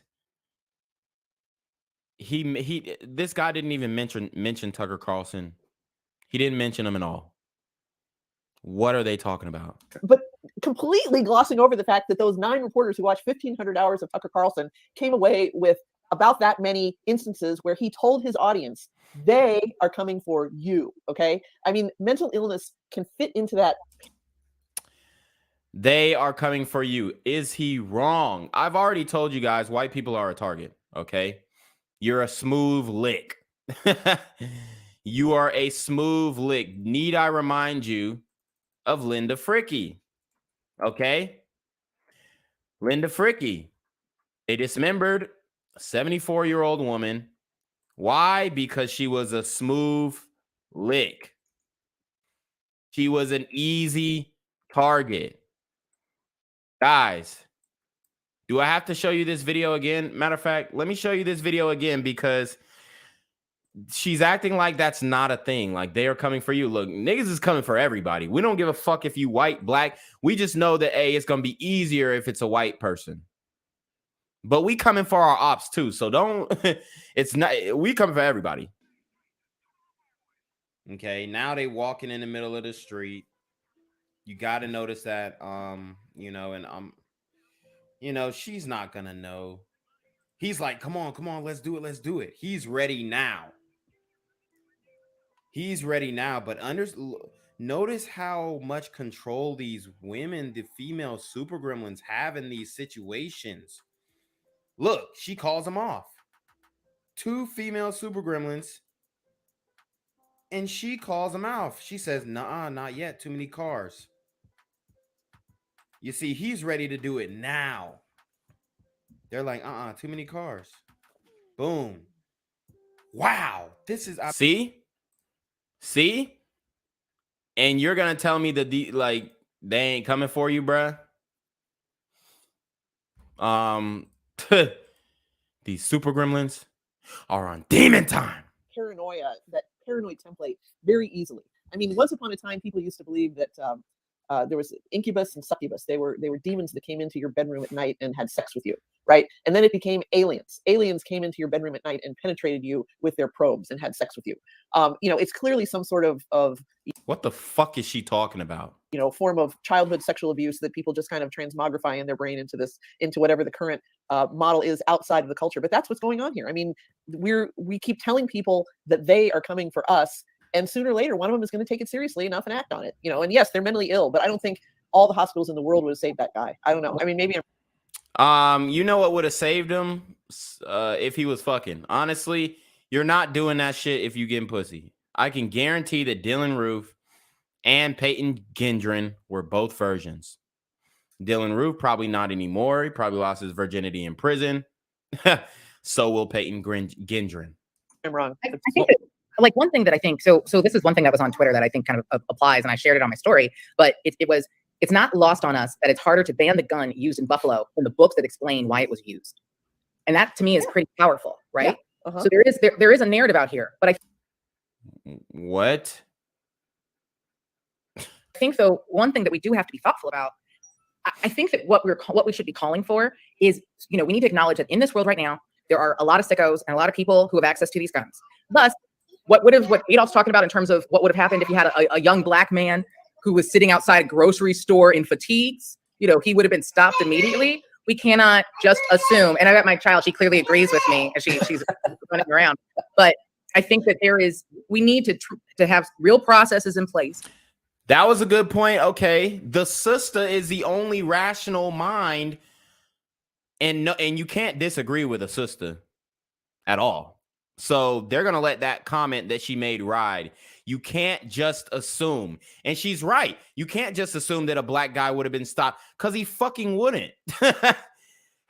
this guy didn't even mention Tucker Carlson. He didn't mention him at all. What are they talking about? But completely glossing over the fact that those 9 reporters who watched 1,500 hours of Tucker Carlson came away with about that many instances where he told his audience, they are coming for you. Okay. I mean, mental illness can fit into that. They are coming for you. Is he wrong? I've already told you guys, white people are a target. Okay. You're a smooth lick. You are a smooth lick. Need I remind you of Linda Fricky? Okay. Linda Fricky. They dismembered a 74-year-old woman. Why? Because she was a smooth lick. She was an easy target. Guys, do I have to show you this video again? Matter of fact, let me show you this video again because she's acting like that's not a thing. Like they are coming for you. Look, niggas is coming for everybody. We don't give a fuck if you white, black. We just know that, hey, it's going to be easier if it's a white person. But we coming for our ops too. So don't, it's not, we coming for everybody. Okay, now they walking in the middle of the street. You got to notice that, you know, and you know, she's not gonna know. He's like, come on, let's do it. He's ready now. But notice how much control these women, the female super gremlins, have in these situations. Look, she calls them off. 2 female super gremlins. And she calls them off. She says, nah, not yet. Too many cars. You see, he's ready to do it now. They're like, too many cars. Boom. Wow. This is... See? And you're going to tell me that they ain't coming for you, bruh? These super gremlins are on demon time. Paranoia, that paranoid template, very easily. I mean, once upon a time, people used to believe that there was incubus and succubus. They were demons that came into your bedroom at night and had sex with you, right? And then it became aliens. Aliens came into your bedroom at night and penetrated you with their probes and had sex with you. You know, it's clearly some sort of what the fuck is she talking about? You know, form of childhood sexual abuse that people just kind of transmogrify in their brain into whatever the current model is outside of the culture. But that's what's going on here. I mean, we keep telling people that they are coming for us, and sooner or later, one of them is going to take it seriously enough and act on it. You know, and yes, they're mentally ill, but I don't think all the hospitals in the world would have saved that guy. I don't know. I mean, maybe. You know what would have saved him if he was fucking? Honestly, you're not doing that shit if you getting pussy. I can guarantee that Dylan Roof and Peyton Gendron were both versions. Dylan Roof probably not anymore. He probably lost his virginity in prison. So will Peyton Gendron. I'm wrong. I think that, like, one thing that I think, so this is one thing that was on Twitter that I think kind of applies, and I shared it on my story, but it's not lost on us that it's harder to ban the gun used in Buffalo than the books that explain why it was used. And that to me is pretty powerful, right? Yeah. So there is a narrative out here, but what? I think, though, one thing that we do have to be thoughtful about, I think that what we should be calling for is, you know, we need to acknowledge that in this world right now, there are a lot of sickos and a lot of people who have access to these guns. Thus, what Adolf's talking about in terms of what would have happened if you had a young black man who was sitting outside a grocery store in fatigues, you know, he would have been stopped immediately. We cannot just assume, and I got my child, she clearly agrees with me, and she's running around. But I think that we need to have real processes in place. That was a good point. Okay. The sister is the only rational mind, and you can't disagree with a sister at all. So they're going to let that comment that she made ride. You can't just assume. And she's right. You can't just assume that a black guy would have been stopped, because he fucking wouldn't.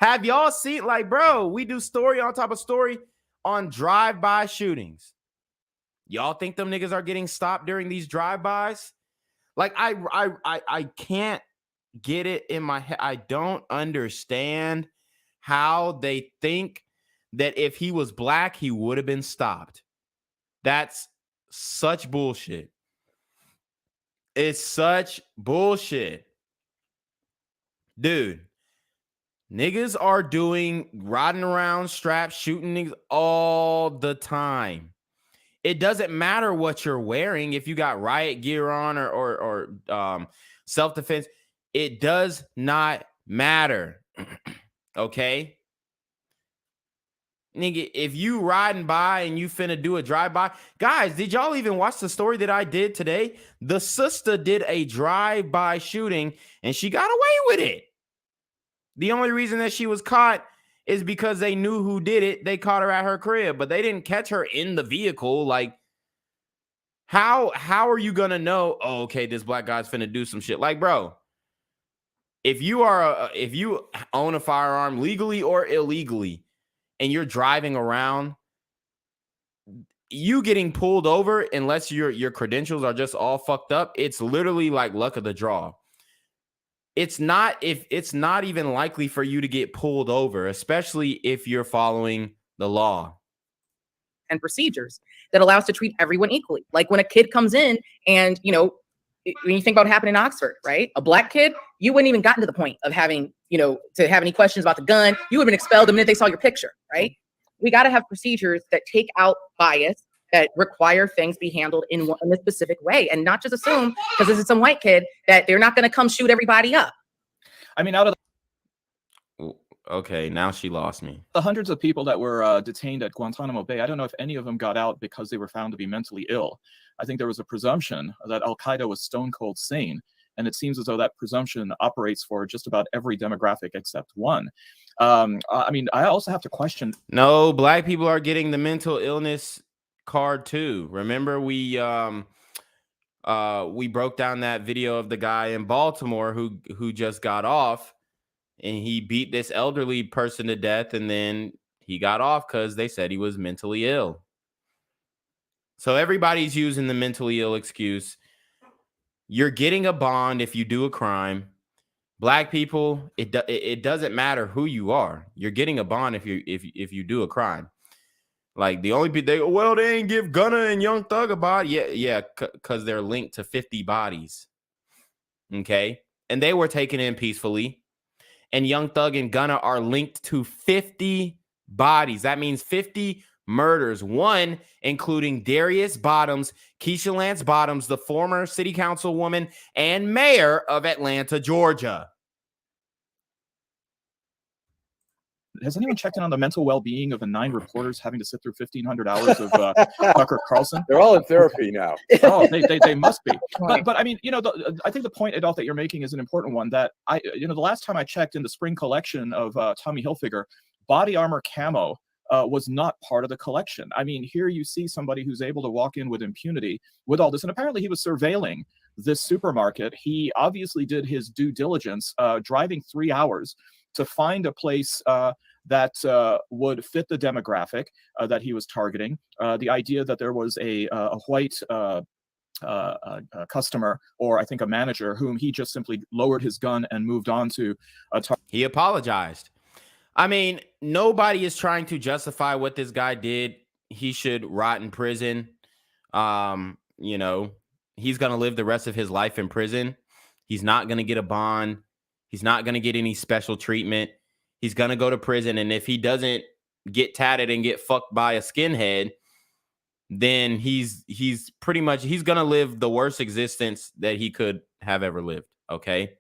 Have y'all seen, like, bro, we do story on top of story on drive-by shootings. Y'all think them niggas are getting stopped during these drive-bys? Like, I can't get it in my head. I don't understand how they think that if he was black, he would have been stopped. That's such bullshit. It's such bullshit. Dude, niggas are riding around strapped, shooting niggas all the time. It doesn't matter what you're wearing. If you got riot gear on or self-defense, it does not matter. Okay? Nigga, if you riding by and you finna do a drive-by, guys, did y'all even watch the story that I did today? The sister did a drive-by shooting and she got away with it. The only reason that she was caught is because they knew who did it. They caught her at her crib, but they didn't catch her in the vehicle. Like, how are you gonna know, oh, okay, this black guy's finna do some shit? Like, bro, if you own a firearm legally or illegally and you're driving around, you getting pulled over, unless your credentials are just all fucked up, it's literally like luck of the draw. It's not even likely for you to get pulled over, especially if you're following the law. And procedures that allow us to treat everyone equally. Like when a kid comes in and, when you think about what happened in Oxford, right? A black kid, you wouldn't even gotten to the point of having, to have any questions about the gun. You would have been expelled the minute they saw your picture, right? We got to have procedures that take out bias, that require things be handled in a specific way, and not just assume because this is some white kid that they're not going to come shoot everybody up. I mean, out of Okay, now she lost me. the hundreds of people that were detained at Guantanamo Bay, I don't know if any of them got out because they were found to be mentally ill. I think there was a presumption that Al-Qaeda was stone cold sane. And it seems as though that presumption operates for just about every demographic except one. I mean, I also have to question. No, black people are getting the mental illness card too. Remember we broke down that video of the guy in Baltimore who just got off, and he beat this elderly person to death, and then he got off because they said he was mentally ill. So everybody's using the mentally ill excuse. You're getting a bond if you do a crime. Black people, it doesn't matter who you are. You're getting a bond if you do a crime. Like the only people they ain't give Gunna and Young Thug a body. Yeah, because they're linked to 50 bodies. Okay, and they were taken in peacefully. And Young Thug and Gunna are linked to 50 bodies. That means 50 murders, one including Darius Bottoms, Keisha Lance Bottoms, the former city councilwoman and mayor of Atlanta, Georgia. Has anyone checked in on the mental well-being of the 9 reporters having to sit through 1,500 hours of Tucker Carlson? They're all in therapy now. Oh, they must be. But I mean, I think the point, Adolph, that you're making is an important one. That the last time I checked in the spring collection of Tommy Hilfiger, body armor camo was not part of the collection. I mean, here you see somebody who's able to walk in with impunity with all this, and apparently he was surveilling this supermarket. He obviously did his due diligence, driving 3 hours to find a place that would fit the demographic that he was targeting. The idea that there was a white customer, or I think a manager, whom he just simply lowered his gun and moved on to. He apologized. I mean, nobody is trying to justify what this guy did. He should rot in prison. He's going to live the rest of his life in prison. He's not going to get a bond. He's not going to get any special treatment. He's going to go to prison. And if he doesn't get tatted and get fucked by a skinhead, then he's going to live the worst existence that he could have ever lived. Okay.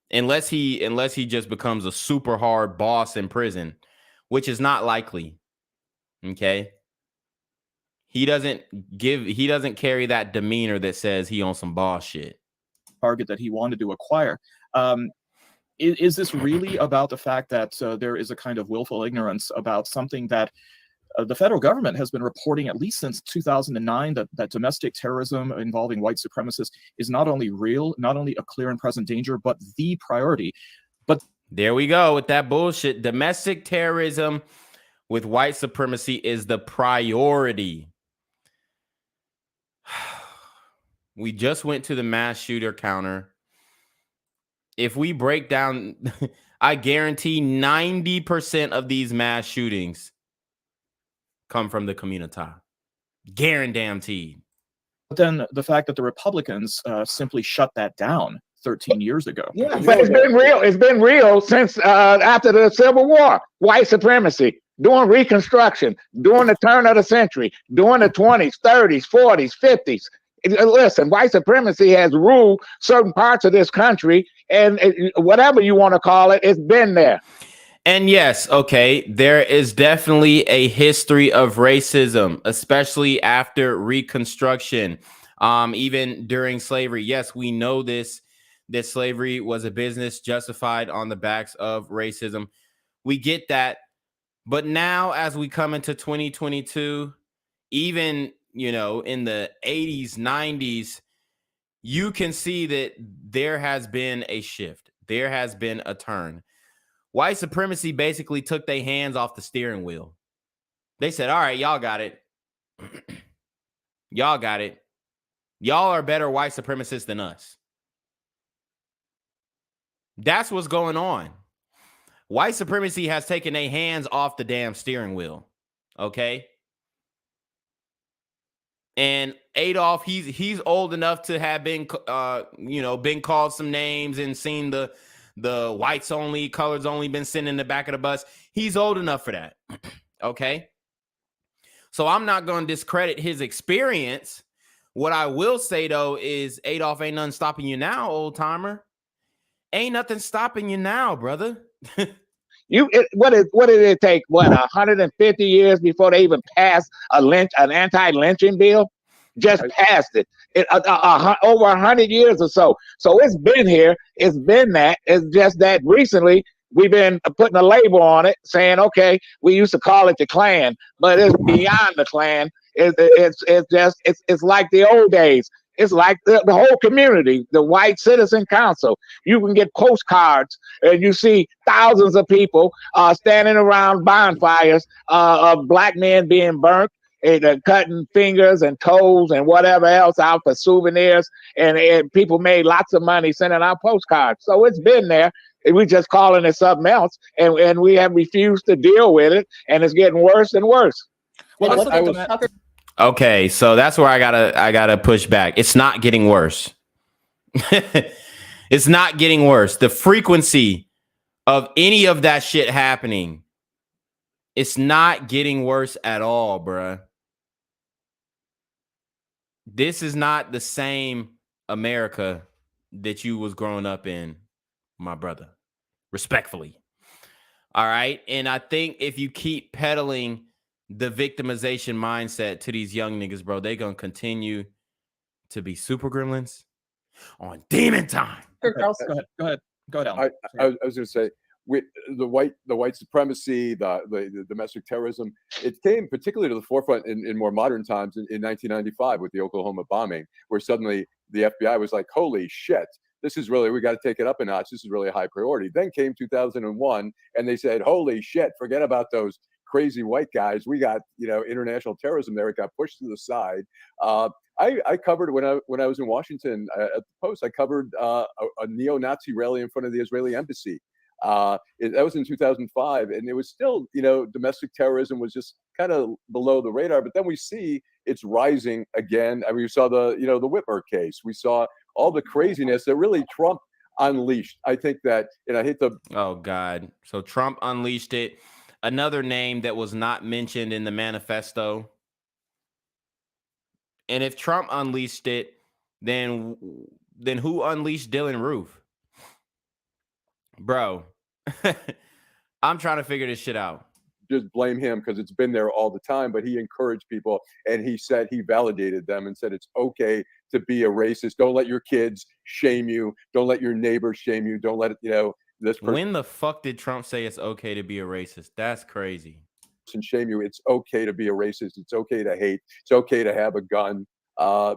Unless he just becomes a super hard boss in prison, which is not likely. Okay. He doesn't carry that demeanor that says he on some boss shit. Target that he wanted to acquire. Is this really about the fact that there is a kind of willful ignorance about something that the federal government has been reporting at least since 2009, that domestic terrorism involving white supremacists is not only real, not only a clear and present danger, but the priority. But there we go with that bullshit. Domestic terrorism with white supremacy is the priority. We just went to the mass shooter counter. If we break down, I guarantee 90% of these mass shootings come from the community. Guaranteed. But then the fact that the Republicans simply shut that down 13 years ago. Yeah, but it's been real. It's been real since after the Civil War. White supremacy, during Reconstruction, during the turn of the century, during the 20s, 30s, 40s, 50s. Listen, white supremacy has ruled certain parts of this country, and whatever you want to call it, it's been there. And yes, okay, there is definitely a history of racism, especially after Reconstruction, even during slavery. Yes, we know this, that slavery was a business justified on the backs of racism. We get that. But now as we come into 2022, even, in the 80s, 90s, you can see that there has been a shift. There has been a turn. White supremacy basically took their hands off the steering wheel. They said, all right, y'all got it. Y'all got it. Y'all are better white supremacists than us. That's what's going on. White supremacy has taken their hands off the damn steering wheel. Okay? And Adolf, he's old enough to have been, been called some names and seen the whites only, colors only, been sitting in the back of the bus. He's old enough for that. Okay? So I'm not going to discredit his experience. What I will say, though, is Adolf, ain't nothing stopping you now, old timer. Ain't nothing stopping you now, brother. What did it take? 150 years before they even passed an anti-lynching bill? Just passed it. Over 100 years or so. So it's been here. It's been that. It's just that recently we've been putting a label on it, saying, okay, we used to call it the Klan, but it's beyond the Klan. It's like the old days. It's like the whole community, the White Citizen Council. You can get postcards and you see thousands of people standing around bonfires of black men being burnt, and cutting fingers and toes and whatever else out for souvenirs. And people made lots of money sending out postcards. So it's been there. We just calling it something else. And we have refused to deal with it. And it's getting worse and worse. Well, Okay, so that's where I gotta push back. It's not getting worse. It's not getting worse. The frequency of any of that shit happening, it's not getting worse at all, bruh. This is not the same America that you was growing up in, my brother. Respectfully. All right. And I think if you keep peddling the victimization mindset to these young niggas, bro, they gonna continue to be super gremlins on demon time. Go ahead. I was going to say, with the white supremacy, the domestic terrorism, it came particularly to the forefront in more modern times in 1995 with the Oklahoma bombing, where suddenly the FBI was like, holy shit, this is really, we got to take it up a notch. This is really a high priority. Then came 2001 and they said, holy shit, forget about those crazy white guys. We got, international terrorism there. It got pushed to the side. I covered when I was in Washington at the Post, I covered a neo-Nazi rally in front of the Israeli embassy. That was in 2005, and it was still, domestic terrorism was just kind of below the radar. But then we see it's rising again. I mean, we saw the Whitmer case. We saw all the craziness that really Trump unleashed. I think that, and I hate the. Oh God! So Trump unleashed it. Another name that was not mentioned in the manifesto. And if Trump unleashed it, then who unleashed Dylan Roof? Bro, I'm trying to figure this shit out. Just blame him because it's been there all the time, but he encouraged people and he said he validated them and said it's okay to be a racist. Don't let your kids shame you. Don't let your neighbors shame you. Don't let it, this person. When the fuck did Trump say it's okay to be a racist? That's crazy. And shame you. It's okay to be a racist. It's okay to hate. It's okay to have a gun. Yeah,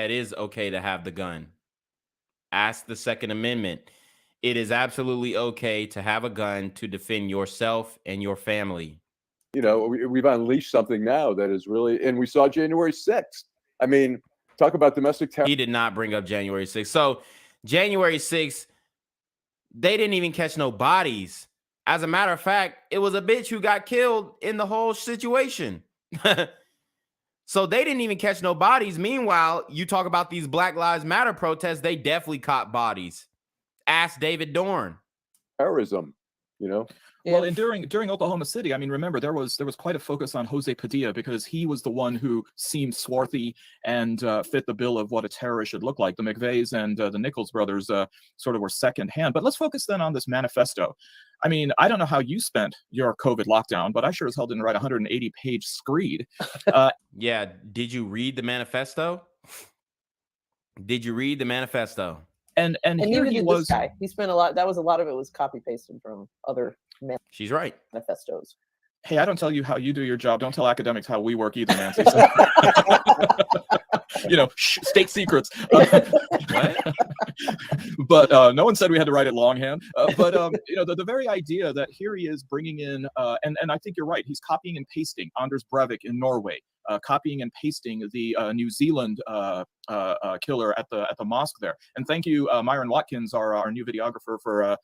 it is okay to have the gun. Ask the Second Amendment. It is absolutely okay to have a gun to defend yourself and your family. We've unleashed something now that is really, and we saw January 6th. I mean, talk about domestic terror. He did not bring up January 6th. So January 6th, they didn't even catch no bodies. As a matter of fact, it was a bitch who got killed in the whole situation. So they didn't even catch no bodies. Meanwhile, you talk about these Black Lives Matter protests, they definitely caught bodies. Ask David Dorn. Terrorism, Well, and during Oklahoma City, I mean, remember there was quite a focus on Jose Padilla because he was the one who seemed swarthy and fit the bill of what a terrorist should look like. The McVeighs and the Nichols brothers sort of were second hand. But let's focus then on this manifesto. I mean, I don't know how you spent your COVID lockdown, but I sure as hell didn't write a 180-page screed. Yeah, did you read the manifesto? Did you read the manifesto? And here he was. This guy. He spent a lot. That was a lot of it was copy pasted from other. She's right. Manifestos. Hey, I don't tell you how you do your job. Don't tell academics how we work either, Nancy. state secrets. But no one said we had to write it longhand. But the very idea that here he is bringing in, and I think you're right. He's copying and pasting Anders Breivik in Norway, copying and pasting the New Zealand killer at the mosque there. And thank you, Myron Watkins, our new videographer, for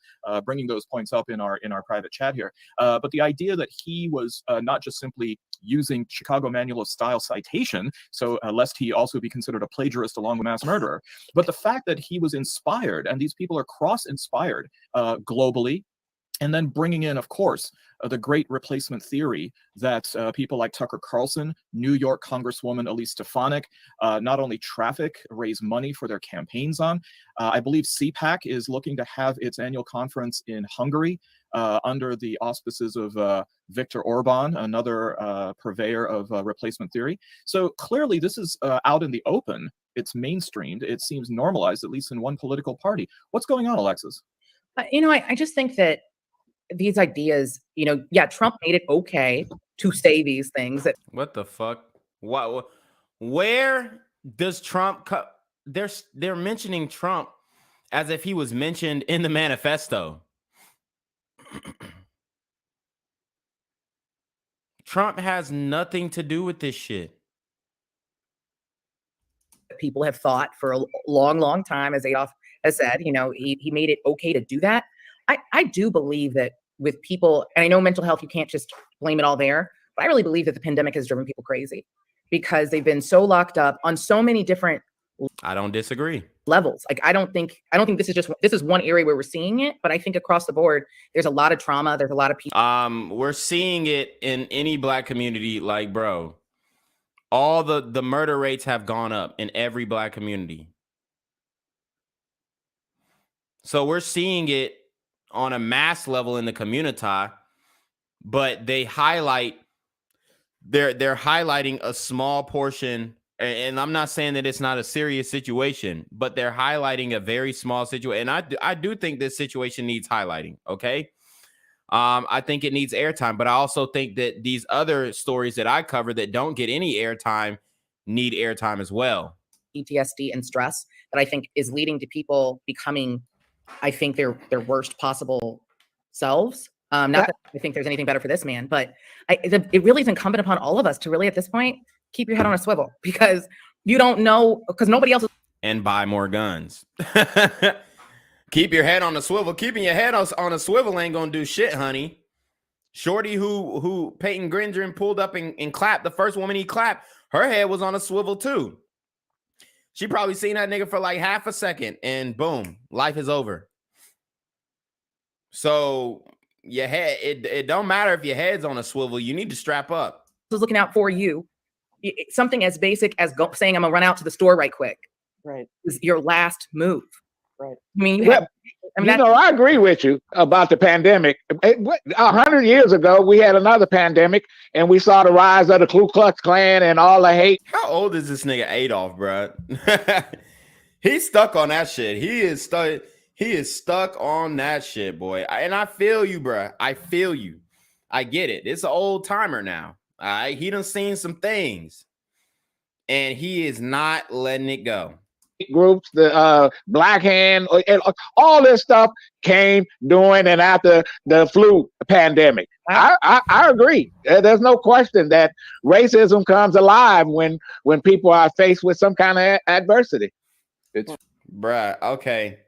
bringing those points up in our private chat here. But the idea that he was not just simply using Chicago Manual of Style citation, so lest he also be considered a plagiarist along with mass murderer, but the fact that he was inspired, and these people are cross-inspired globally, and then bringing in, of course, the great replacement theory that people like Tucker Carlson, New York Congresswoman Elise Stefanik, not only traffic, raise money for their campaigns on. I believe CPAC is looking to have its annual conference in Hungary under the auspices of Viktor Orban, another purveyor of replacement theory. So clearly this is out in the open. It's mainstreamed. It seems normalized, at least in one political party. What's going on, Alexis? I just think that these ideas, Trump made it okay to say these things. What the fuck? What? Where does Trump? They're mentioning Trump as if he was mentioned in the manifesto. Trump has nothing to do with this shit. People have thought for a long, long time, as Adolf has said, he made it okay to do that. I do believe that with people, and I know mental health, you can't just blame it all there, but I really believe that the pandemic has driven people crazy because they've been so locked up on so many different I don't disagree. levels. Like, I don't think this is one area where we're seeing it, but I think across the board, there's a lot of trauma. There's a lot of people. We're seeing it in any Black community. Like, bro, all the murder rates have gone up in every Black community. So we're seeing it on a mass level in the community, but they're highlighting a small portion. And I'm not saying that it's not a serious situation, but they're highlighting a very small situation. And I do think this situation needs highlighting. Okay. I think it needs airtime, but I also think that these other stories that I cover that don't get any airtime need airtime as well. PTSD and stress that I think is leading to people becoming, I think, their worst possible selves. Not that I think there's anything better for this man, but it really is incumbent upon all of us to really, at this point, keep your head on a swivel, because you don't know, because nobody else is. And buy more guns. Keep your head on a swivel. Keeping your head on a swivel ain't gonna do shit, honey. Shorty who Peyton Gendron pulled up and clapped, the first woman he clapped, her head was on a swivel too. She probably seen that nigga for like half a second and boom, life is over. So your head, it don't matter if your head's on a swivel, you need to strap up. Who's looking out for you. Something as basic as saying, I'm gonna run out to the store right quick. Right. Is your last move. Right. I mean, I agree with you about the pandemic. 100 years ago, we had another pandemic, and we saw the rise of the Ku Klux Klan and all the hate. How old is this nigga Adolf, bro? He's stuck on that shit. He is stuck on that shit, boy. And I feel you, bro. I feel you. I get it. It's an old timer now. All right. He done seen some things, and he is not letting it go. Groups, the Black Hand, all this stuff came during and after the flu pandemic. I agree. There's no question that racism comes alive when people are faced with some kind of adversity. It's bruh. Okay.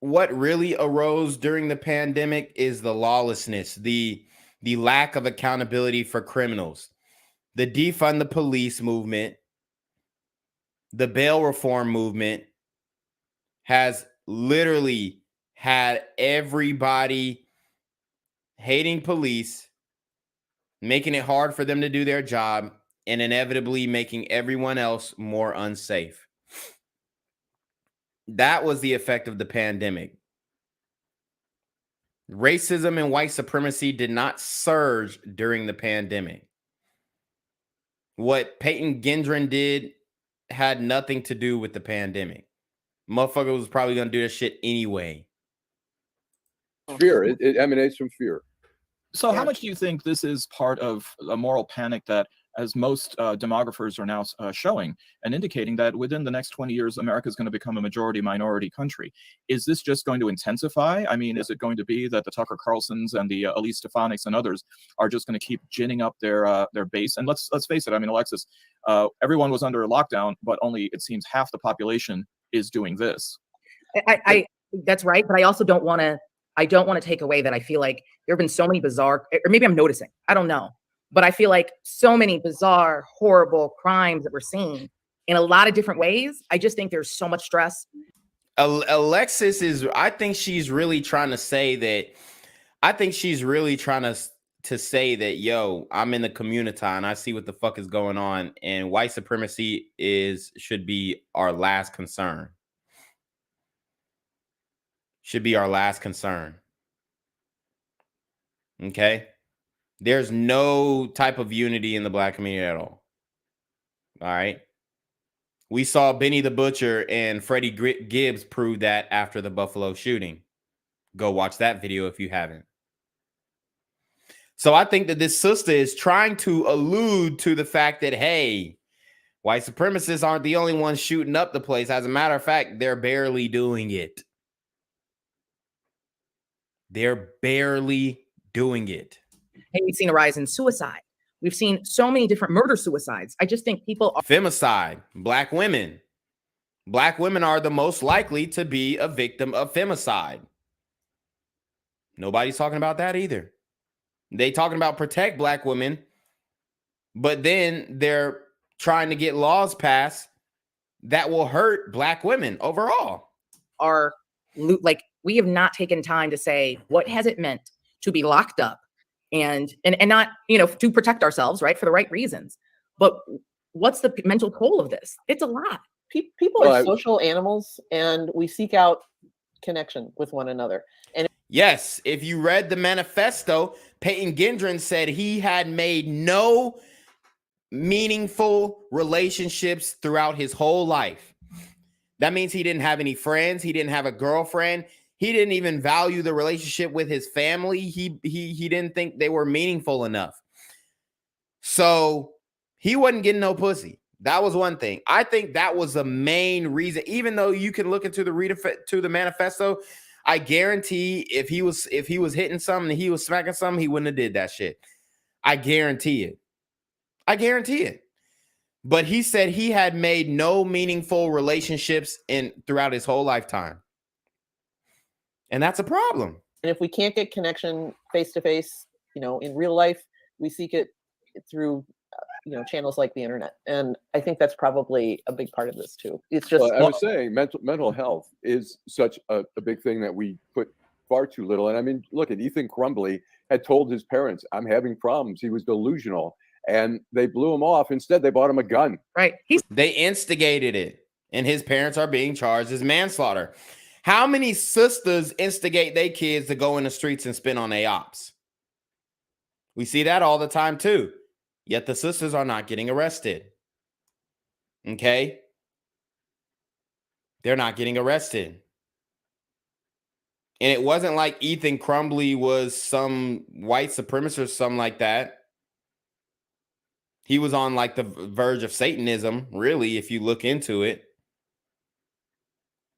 What really arose during the pandemic is the lawlessness, the lack of accountability for criminals, the defund the police movement, the bail reform movement has literally had everybody hating police, making it hard for them to do their job, and inevitably making everyone else more unsafe. That was the effect of the pandemic. Racism and white supremacy did not surge during the pandemic. What Peyton Gendron did had nothing to do with the pandemic. Motherfucker was probably gonna do that shit anyway. Fear. It emanates from fear. So how much do you think this is part of a moral panic that, as most demographers are now showing and indicating, that within the next 20 years, America is going to become a majority minority country? Is this just going to intensify? I mean, is it going to be that the Tucker Carlsons and the Elise Stefanik's and others are just going to keep ginning up their base? And let's face it. I mean, Alexis, everyone was under lockdown, but only it seems half the population is doing this. I that's right, but I also don't want to. I don't want to take away that I feel like there have been so many bizarre, or maybe I'm noticing, I don't know, but I feel like so many bizarre, horrible crimes that we're seeing in a lot of different ways. I just think there's so much stress. Alexis is, I think she's really trying to say that, yo, I'm in the community and I see what the fuck is going on, and white supremacy should be our last concern. Should be our last concern. Okay? There's no type of unity in the black community at all. All right? We saw Benny the Butcher and Freddie Gibbs prove that after the Buffalo shooting. Go watch that video if you haven't. So I think that this sister is trying to allude to the fact that, hey, white supremacists aren't the only ones shooting up the place. As a matter of fact, they're barely doing it. They're barely doing it. And we've seen a rise in suicide. We've seen so many different murder-suicides. I just think people are... Femicide, black women. Black women are the most likely to be a victim of femicide. Nobody's talking about that either. They talking about protect black women, but then they're trying to get laws passed that will hurt black women overall. Are like, we have not taken time to say, what has it meant to be locked up and not, you know, to protect ourselves, right, for the right reasons. But what's the mental toll of this? It's a lot. People are social animals, and we seek out connection with one another. And yes, if you read the manifesto, Peyton Gendron said he had made no meaningful relationships throughout his whole life. That means he didn't have any friends. He didn't have a girlfriend. He didn't even value the relationship with his family. He didn't think they were meaningful enough. So he wasn't getting no pussy. That was one thing. I think that was the main reason. Even though you can look into the manifesto, I guarantee if he was hitting something and he was smacking something, he wouldn't have did that shit. I guarantee it. I guarantee it. But he said he had made no meaningful relationships throughout his whole lifetime. And that's a problem. And if we can't get connection face to face, you know, in real life, we seek it through, you know, channels like the internet. And I think that's probably a big part of this too. It's just, well, I was saying mental health is such a big thing that we put far too little. And I mean, look at Ethan Crumbly had told his parents, I'm having problems. He was delusional, and they blew him off. Instead, they bought him a gun. Right. They instigated it, and his parents are being charged as manslaughter. How many sisters instigate their kids to go in the streets and spin on their ops? We see that all the time too. Yet the sisters are not getting arrested. Okay? They're not getting arrested. And it wasn't like Ethan Crumbly was some white supremacist or something like that. He was on like the verge of Satanism, really, if you look into it.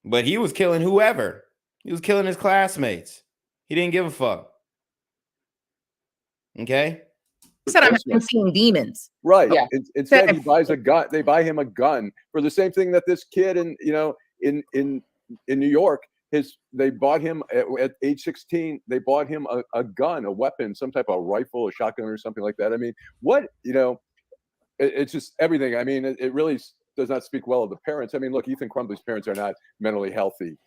But he was killing whoever. He was killing his classmates. He didn't give a fuck. Okay? He said, I'm seeing demons. Right. Yeah. Instead, he buys a gun. They buy him a gun for the same thing that this kid in New York, they bought him at age 16. They bought him a gun, a weapon, some type of rifle, a shotgun, or something like that. I mean, what, it's just everything. I mean, it really does not speak well of the parents. I mean, look, Ethan Crumbly's parents are not mentally healthy.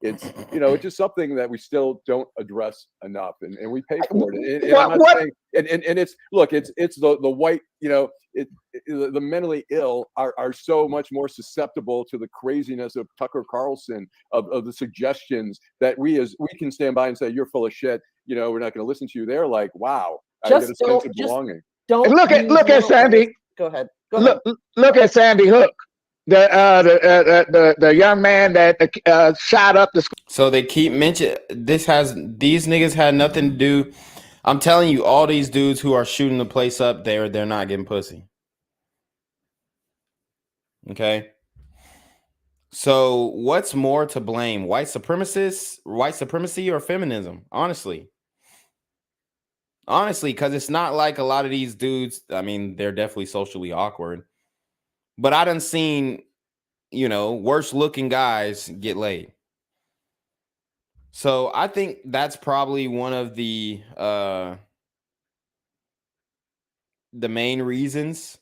It's it's just something that we still don't address enough, and we pay for it. And I'm not saying, and it's the white, the mentally ill are so much more susceptible to the craziness of Tucker Carlson, of the suggestions that we can stand by and say, you're full of shit. We're not going to listen to you. They're like, wow, I get a sense of belonging. Don't look at Sandy. Go ahead. Look at Sandy Hook. The young man that shot up the school. So they keep mentioning these niggas had nothing to do. I'm telling you, all these dudes who are shooting the place up there, they're not getting pussy. Okay. So what's more to blame? White supremacy, or feminism? Honestly, because it's not like a lot of these dudes. I mean, they're definitely socially awkward, but I done seen, worse looking guys get laid. So I think that's probably one of the main reasons.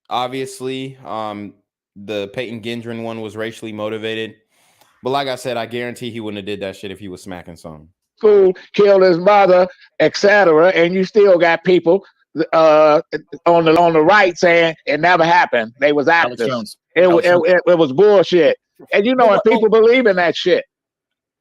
Obviously, the Peyton Gendron one was racially motivated, but like I said, I guarantee he wouldn't have did that shit if he was smacking something. School, killed his mother, etc., and you still got people on the right saying it never happened. They was actors. It was bullshit. And and people believe in that shit.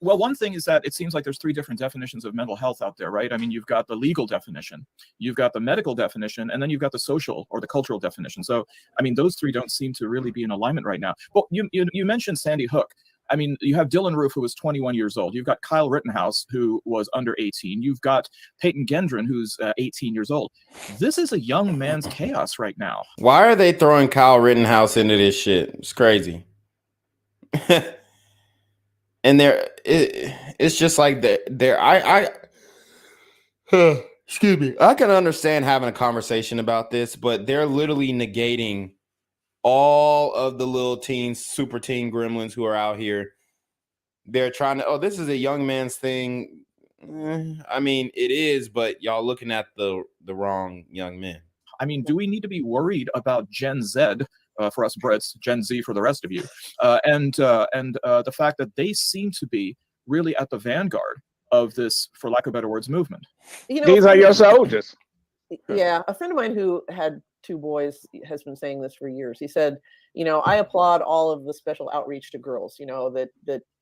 Well, one thing is that it seems like there's three different definitions of mental health out there, right? I mean, you've got the legal definition, you've got the medical definition, and then you've got the social or the cultural definition. So, I mean, those three don't seem to really be in alignment right now. Well, you mentioned Sandy Hook. I mean, you have Dylan Roof, who was 21 years old. You've got Kyle Rittenhouse, who was under 18. You've got Peyton Gendron, who's 18 years old. This is a young man's chaos right now. Why are they throwing Kyle Rittenhouse into this shit? It's crazy. And it's just like excuse me. I can understand having a conversation about this, but they're literally negating all of the little teens, super teen gremlins who are out here. They're trying to, this is a young man's thing. I mean, it is, but y'all looking at the wrong young men. I mean, do we need to be worried about Gen Z for us Brits, Gen Z for the rest of you, and the fact that they seem to be really at the vanguard of this, for lack of better words, movement? These are your soldiers. Yeah, a friend of mine who had two boys has been saying this for years. He said, I applaud all of the special outreach to girls, that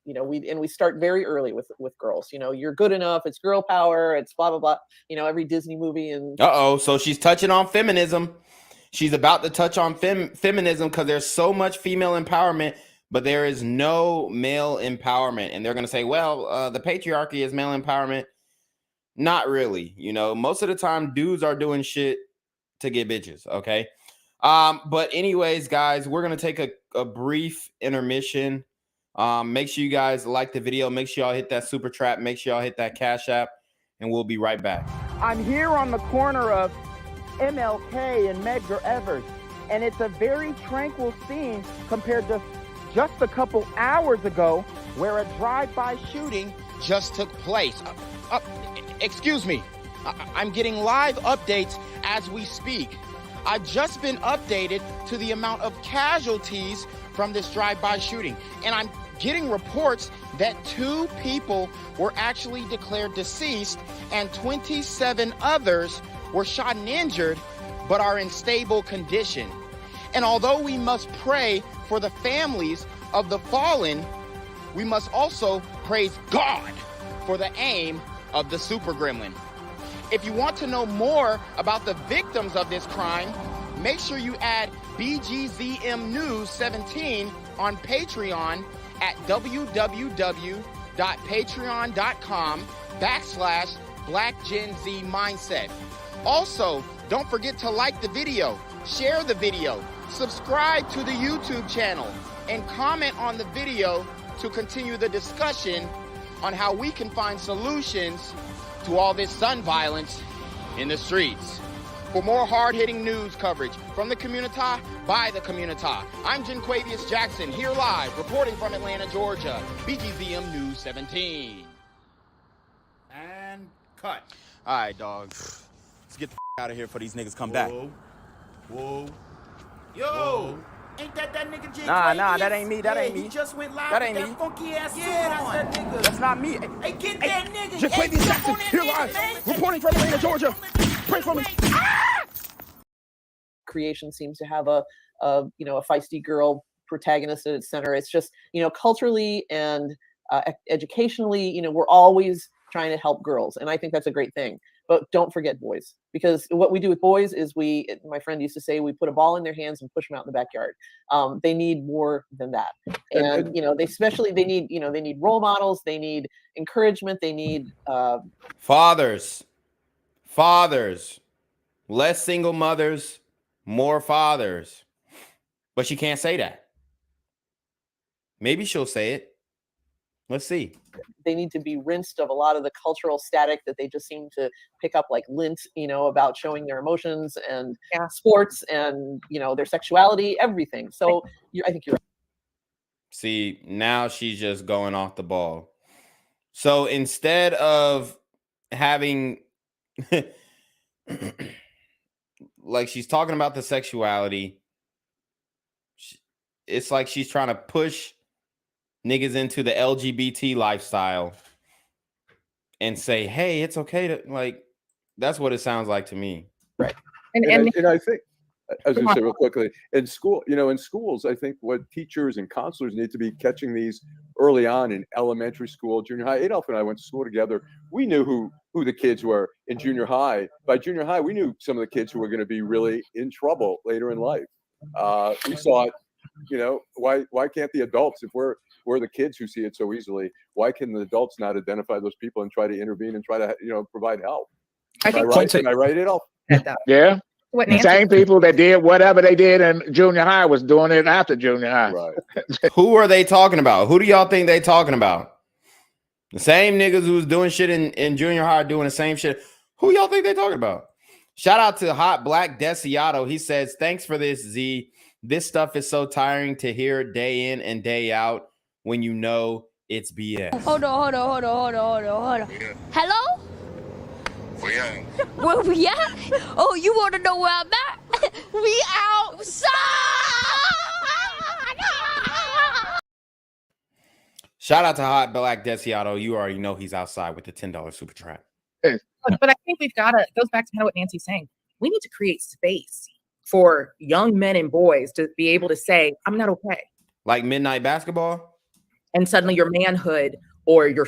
we start very early with girls. You're good enough, it's girl power, it's blah blah blah, every Disney movie. And so she's touching on feminism. She's about to touch on feminism because there's so much female empowerment, but there is no male empowerment. And they're going to say, well, the patriarchy is male empowerment. Not really. Most of the time dudes are doing shit to get bitches. Okay. But anyways, guys, we're going to take a brief intermission. Make sure you guys like the video. Make sure y'all hit that super trap. Make sure y'all hit that Cash App, and we'll be right back. I'm here on the corner of MLK and Medgar Evers, and it's a very tranquil scene compared to just a couple hours ago where a drive-by shooting just took place. Excuse me, I'm getting live updates as we speak. I've just been updated to the amount of casualties from this drive-by shooting, and I'm getting reports that 2 people were actually declared deceased and 27 others were shot and injured, but are in stable condition. And although we must pray for the families of the fallen, we must also praise God for the aim of the super gremlin. If you want to know more about the victims of this crime, make sure you add BGZM News 17 on Patreon at www.patreon.com/blackgenzmindset. Also, don't forget to like the video, share the video, subscribe to the YouTube channel, and comment on the video to continue the discussion on how we can find solutions to all this gun violence in the streets. For more hard-hitting news coverage from the community, by the community, I'm Jenquavius Jackson, here live, reporting from Atlanta, Georgia, BGZM News 17. And cut. All right, dog. Let's get the out of here before these niggas come back. Whoa. Yo. Whoa. Ain't that nigga J? Nah, that ain't me. That ain't me. He just went live That with ain't that me. funky ass suit That's on. that nigga. That's not me. Hey, get that nigga. Jaquavius Jackson, here live, reporting from Atlanta, Georgia. Pray for me. Creation seems to have a feisty girl protagonist at its center. It's just, culturally and educationally, we're always trying to help girls, and I think that's a great thing. but don't forget boys, because what we do with boys is my friend used to say, we put a ball in their hands and push them out in the backyard. They need more than that. And you know, they need role models, they need encouragement, they need fathers, less single mothers, more fathers. But she can't say that. Maybe she'll say it. Let's see. They need to be rinsed of a lot of the cultural static that they just seem to pick up like lint, you know, about showing their emotions and sports and, you know, their sexuality, everything. So I think you're right. See, now she's just going off the ball. So instead of having like she's talking about the sexuality, it's like she's trying to push niggas into the LGBT lifestyle and say, hey, it's okay to, like, that's what it sounds like to me. Right. And I think, I was going to say real quickly, in school, you know, in schools, I think what teachers and counselors need to be catching these early on in elementary school, junior high. Adolf and I went to school together. We knew who the kids were in junior high. By junior high, we knew some of the kids who were going to be really in trouble later in life. We saw it. You know, why can't the adults, if we're the kids who see it so easily, why can the adults not identify those people and try to intervene and try to, you know, provide help? Am I right, Adolf? Yeah. What the same people that did whatever they did in junior high was doing it after junior high. Right. Who are they talking about? Who do y'all think they talking about? The same niggas who was doing shit in junior high doing the same shit. Who y'all think they talking about? Shout out to Hot Black Desiato. He says, thanks for this, Z. This stuff is so tiring to hear day in and day out when you know it's BS. Hold on. Hello? Where we at? Oh, you want to know where I'm at? We outside! Shout out to Hot Black Desiato. You already know he's outside with the $10 super trap. But I think we've got to, it goes back to kind of what Nancy's saying. We need to create space for young men and boys to be able to say, I'm not okay. Like midnight basketball? And suddenly your manhood or your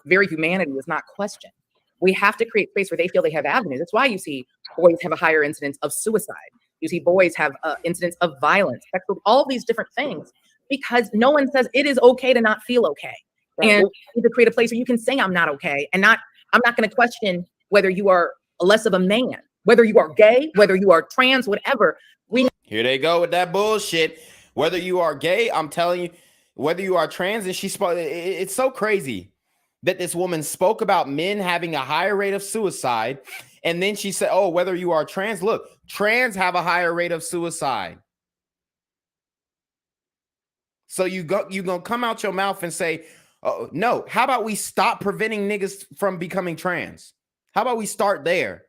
very humanity is not questioned. We have to create space where they feel they have avenues. That's why you see boys have a higher incidence of suicide. You see boys have incidents of violence, sexual, all these different things, because no one says it is okay to not feel okay. Right. And you need to create a place where you can say I'm not okay, and I'm not going to question whether you are less of a man, whether you are gay, whether you are trans, whatever. Here they go with that bullshit. Whether you are gay, I'm telling you, whether you are trans, and she spoke. It's so crazy that this woman spoke about men having a higher rate of suicide. And then she said, oh, whether you are trans, look, trans have a higher rate of suicide. So you gonna come out your mouth and say, oh, no, how about we stop preventing niggas from becoming trans? How about we start there?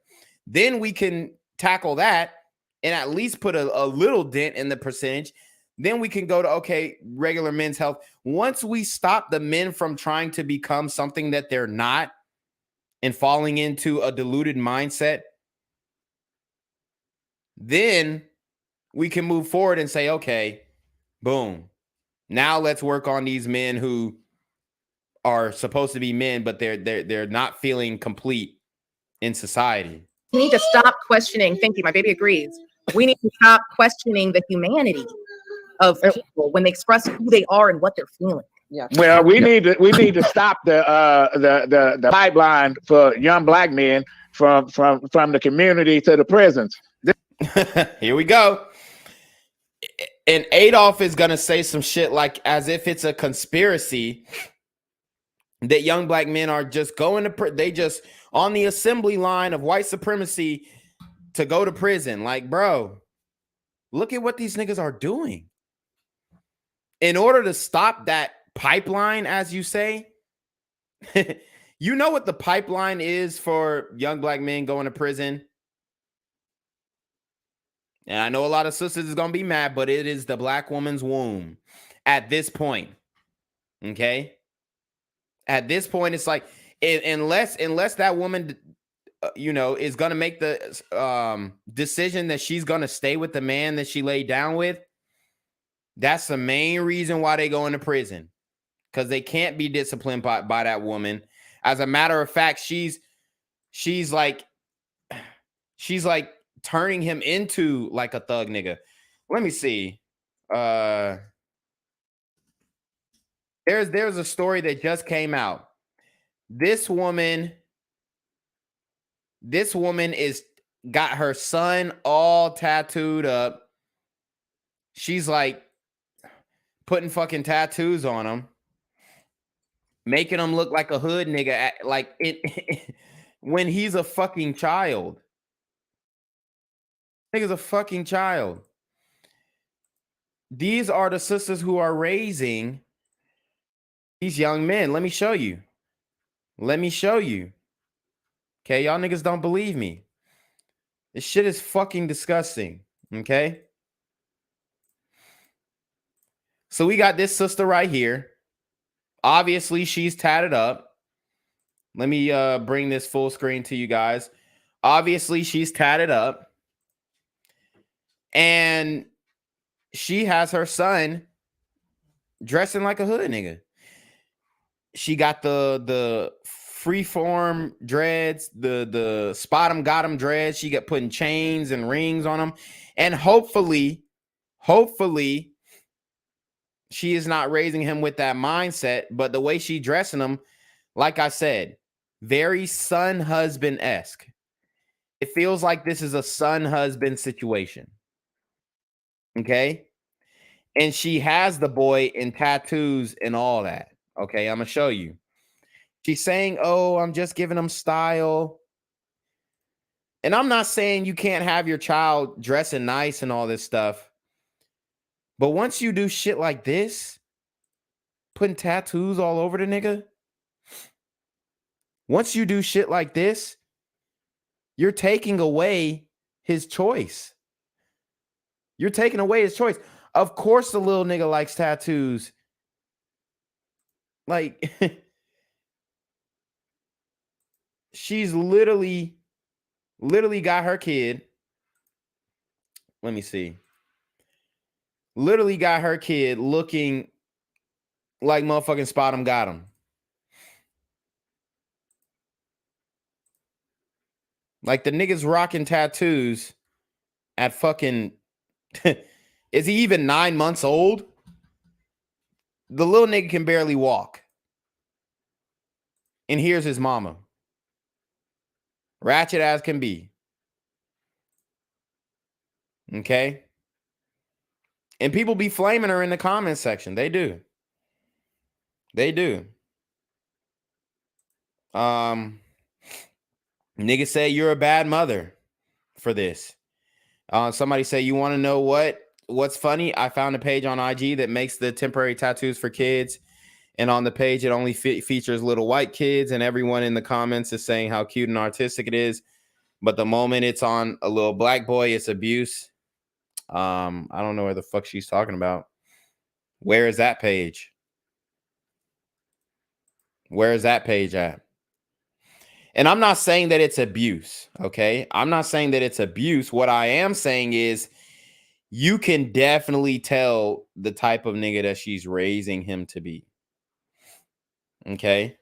Then we can tackle that and at least put a little dent in the percentage. Then we can go to, okay, regular men's health. Once we stop the men from trying to become something that they're not and falling into a deluded mindset, then we can move forward and say, okay, boom. Now let's work on these men who are supposed to be men, but they're not feeling complete in society. We need to stop questioning. Thank you. My baby agrees. We need to stop questioning the humanity of people when they express who they are and what they're feeling. Yeah. Well, we need to stop the pipeline for young black men from the community to the prisons. Here we go. And Adolf is gonna say some shit like as if it's a conspiracy that young black men are just going to they just on the assembly line of white supremacy to go to prison. Like, bro, look at what these niggas are doing. In order to stop that pipeline, as you say, you know what the pipeline is for young black men going to prison? And I know a lot of sisters is going to be mad, but it is the black woman's womb at this point. Okay? At this point, it's like, unless that woman, is going to make the decision that she's going to stay with the man that she laid down with, that's the main reason why they go into prison, because they can't be disciplined by that woman. As a matter of fact, she's she's like turning him into like a thug nigga. Let me see. There's a story that just came out. This woman is got her son all tattooed up. She's like putting fucking tattoos on him, making him look like a hood nigga, like it when he's a fucking child. Nigga's a fucking child. These are the sisters who are raising these young men. Let me show you. Let me show you. Okay, y'all niggas don't believe me. This shit is fucking disgusting. Okay. So we got this sister right here. Obviously, she's tatted up. Let me bring this full screen to you guys. Obviously, she's tatted up. And she has her son dressing like a hood nigga. She got the freeform dreads, the spot 'em got 'em dreads. She got putting chains and rings on them. And hopefully she is not raising him with that mindset, but the way she dressing him, like I said, very son husband-esque. It feels like this is a son husband situation. Okay? And she has the boy in tattoos and all that. Okay, I'm gonna show you. She's saying, oh, I'm just giving him style. And I'm not saying you can't have your child dressing nice and all this stuff. But once you do shit like this, putting tattoos all over the nigga, once you do shit like this, you're taking away his choice. You're taking away his choice. Of course, the little nigga likes tattoos. Like, she's literally got her kid. Let me see. Literally got her kid looking like motherfucking spot 'em got him. Like the niggas rocking tattoos at fucking is he even 9 months old? The little nigga can barely walk. And here's his mama. Ratchet as can be. Okay? And people be flaming her in the comment section. They do. They do. Niggas say you're a bad mother for this. Somebody say, you want to know what's funny? I found a page on IG that makes the temporary tattoos for kids. And on the page, it only features little white kids. And everyone in the comments is saying how cute and artistic it is. But the moment it's on a little black boy, it's abuse. I don't know where the fuck she's talking about. Where is that page? Where is that page at? And I'm not saying that it's abuse, okay? I'm not saying that it's abuse. What I am saying is you can definitely tell the type of nigga that she's raising him to be. Okay?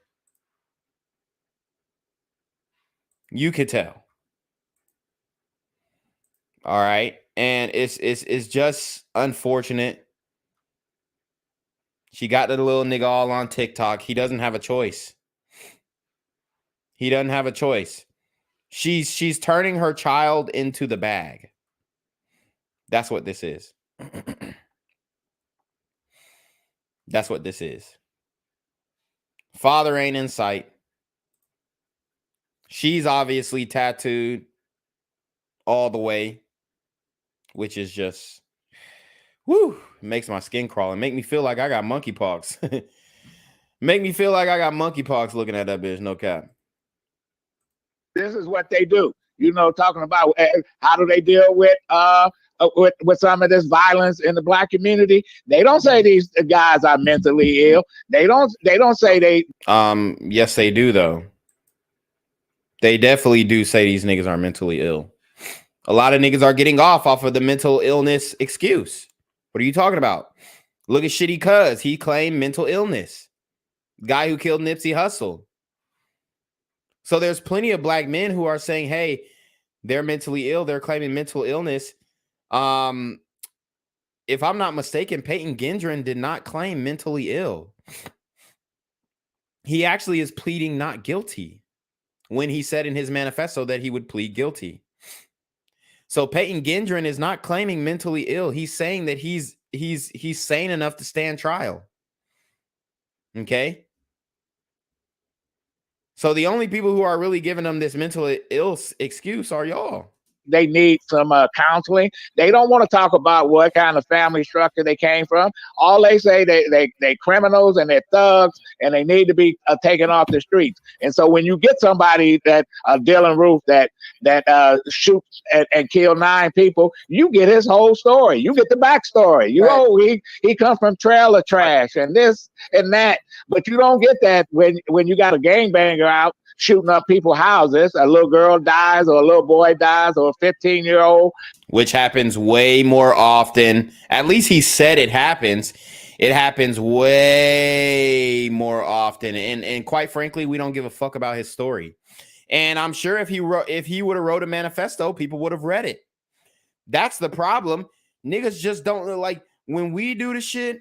You could tell. All right? And it's just unfortunate. She got the little nigga all on TikTok. He doesn't have a choice. He doesn't have a choice. She's turning her child into the bag. That's what this is. That's what this is. Father ain't in sight. She's obviously tattooed all the way, which is just, whoo, makes my skin crawl and make me feel like I got monkeypox. Make me feel like I got monkeypox looking at that bitch, no cap. This is what they do. You know, talking about how do they deal with some of this violence in the black community. They don't say these guys are mentally ill. They don't say they. Yes, they do though. They definitely do say these niggas are mentally ill. A lot of niggas are getting off of the mental illness excuse. What are you talking about? Look at Shitty Cuz. He claimed mental illness. Guy who killed Nipsey Hussle. So there's plenty of black men who are saying, hey, they're mentally ill. They're claiming mental illness. If I'm not mistaken, Peyton Gendron did not claim mentally ill. He actually is pleading not guilty when he said in his manifesto that he would plead guilty. So Peyton Gendron is not claiming mentally ill. He's saying that he's sane enough to stand trial. Okay. So the only people who are really giving them this mental ill excuse are y'all. They need some counseling. They don't want to talk about what kind of family structure they came from. All they say they criminals and they're thugs and they need to be taken off the streets. And so when you get somebody that Dylan Roof that shoots and kill 9 people, you get his whole story. You get the backstory. He comes from trailer trash and this and that, but you don't get that when you got a gangbanger out shooting up people's houses. A little girl dies or a little boy dies or a 15-year-old. Which happens way more often. At least he said it happens. It happens way more often. And quite frankly, we don't give a fuck about his story. And I'm sure if he would have wrote a manifesto, people would have read it. That's the problem. Niggas just don't like when we do the shit.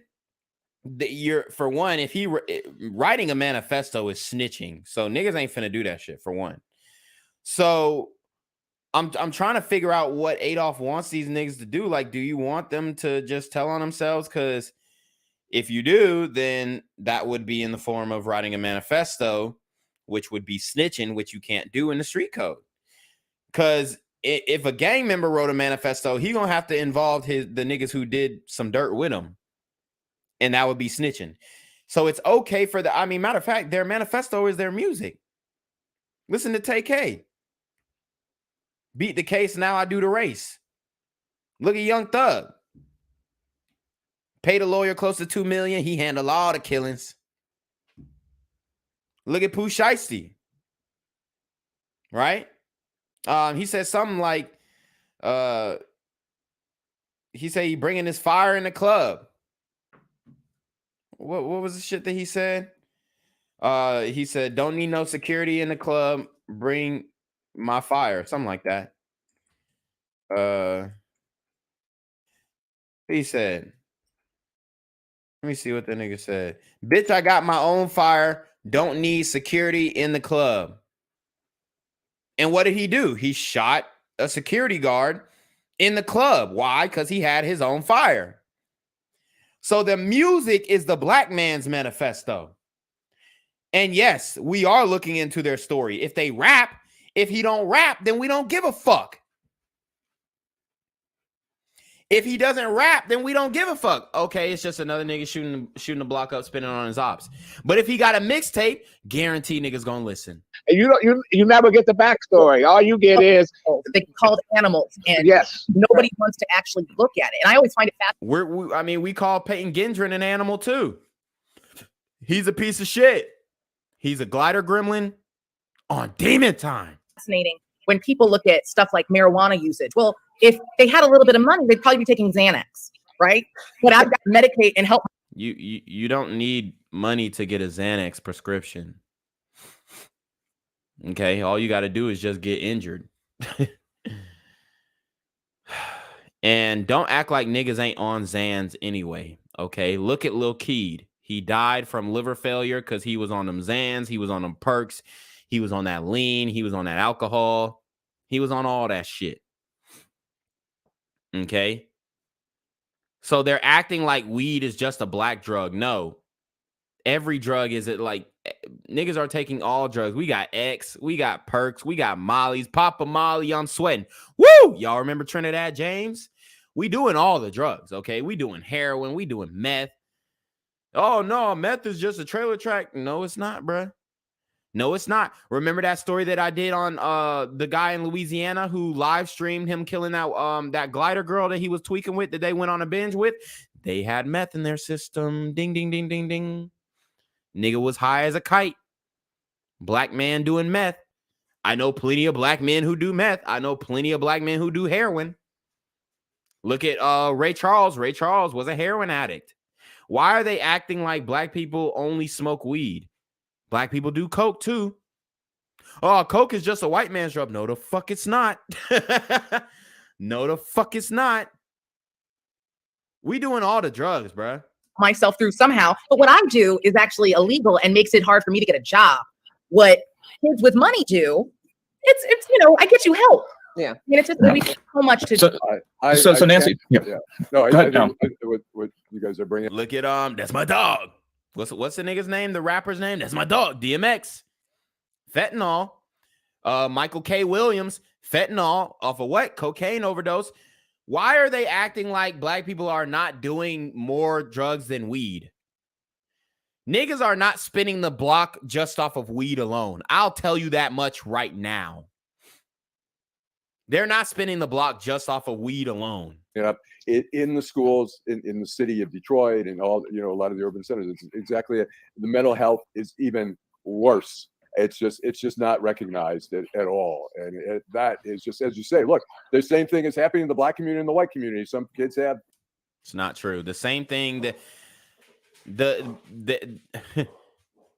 For one, if he writing a manifesto is snitching, so niggas ain't finna do that shit for one. So I'm trying to figure out what Adolf wants these niggas to do. Like, do you want them to just tell on themselves? Because if you do, then that would be in the form of writing a manifesto, which would be snitching, which you can't do in the street code. Because if a gang member wrote a manifesto, he gonna have to involve the niggas who did some dirt with him. And that would be snitching. So it's okay for matter of fact, their manifesto is their music. Listen to TK. Beat the case, now I do the race. Look at Young Thug. Paid a lawyer close to $2 million. He handled all the killings. Look at Pooh Shiesty. Right? He said something like, he said he bringing his fire in the club. What was the shit that he said? He said, don't need no security in the club. Bring my fire. Something like that. He said, let me see what the nigga said. Bitch, I got my own fire. Don't need security in the club. And what did he do? He shot a security guard in the club. Why? Because he had his own fire. So the music is the black man's manifesto. And yes, we are looking into their story. If they rap, if he don't rap, then we don't give a fuck. If he doesn't rap, then we don't give a fuck. Okay, it's just another nigga shooting the block up, spinning on his ops. But if he got a mixtape, guarantee niggas gonna listen. You never get the backstory. All you get is they called animals, and nobody wants to actually look at it. And I always find it fascinating. We call Peyton Gendron an animal too. He's a piece of shit. He's a glider gremlin on demon time. Fascinating when people look at stuff like marijuana usage. Well, if they had a little bit of money, they'd probably be taking Xanax, right? But I've got to medicate and help. You don't need money to get a Xanax prescription. Okay, all you got to do is just get injured. And don't act like niggas ain't on Xans anyway. Okay, look at Lil Keed. He died from liver failure because he was on them Xans. He was on them perks. He was on that lean. He was on that alcohol. He was on all that shit. Okay. So they're acting like weed is just a black drug. No. Every drug is it like niggas are taking all drugs. We got X, we got perks, we got Molly's, Papa Molly, I'm sweating. Woo! Y'all remember Trinidad James? We doing all the drugs, okay? We doing heroin, we doing meth. Oh no, meth is just a trailer track. No, it's not, bruh. No, it's not. Remember that story that I did on the guy in Louisiana who live streamed him killing that glider girl that he was tweaking with, that they went on a binge with? They had meth in their system. Ding, ding, ding, ding, ding. Nigga was high as a kite. Black man doing meth. I know plenty of black men who do meth. I know plenty of black men who do heroin. Look at Ray Charles. Ray Charles was a heroin addict. Why are they acting like black people only smoke weed? Black people do coke too. Oh, coke is just a white man's drug. No, the fuck it's not. No, the fuck it's not. We doing all the drugs, bruh. Myself through somehow. But what I do is actually illegal and makes it hard for me to get a job. What kids with money do, it's I get you help. Yeah. I mean, it's just we so much to do. So Nancy, yeah. No, Go ahead, I think what you guys are bringing. Look at that's my dog. What's the nigga's name? The rapper's name? That's my dog. DMX. Fentanyl. Michael K. Williams. Fentanyl off of what? Cocaine overdose. Why are they acting like black people are not doing more drugs than weed? Niggas are not spinning the block just off of weed alone. I'll tell you that much right now. They're not spinning the block just off of weed alone. In the schools in the city of Detroit and all, a lot of the urban centers, it's exactly it. The mental health is even worse. It's just not recognized at all. And that is just, as you say, look, the same thing is happening in the black community and the white community. Some kids have. It's not true. The same thing that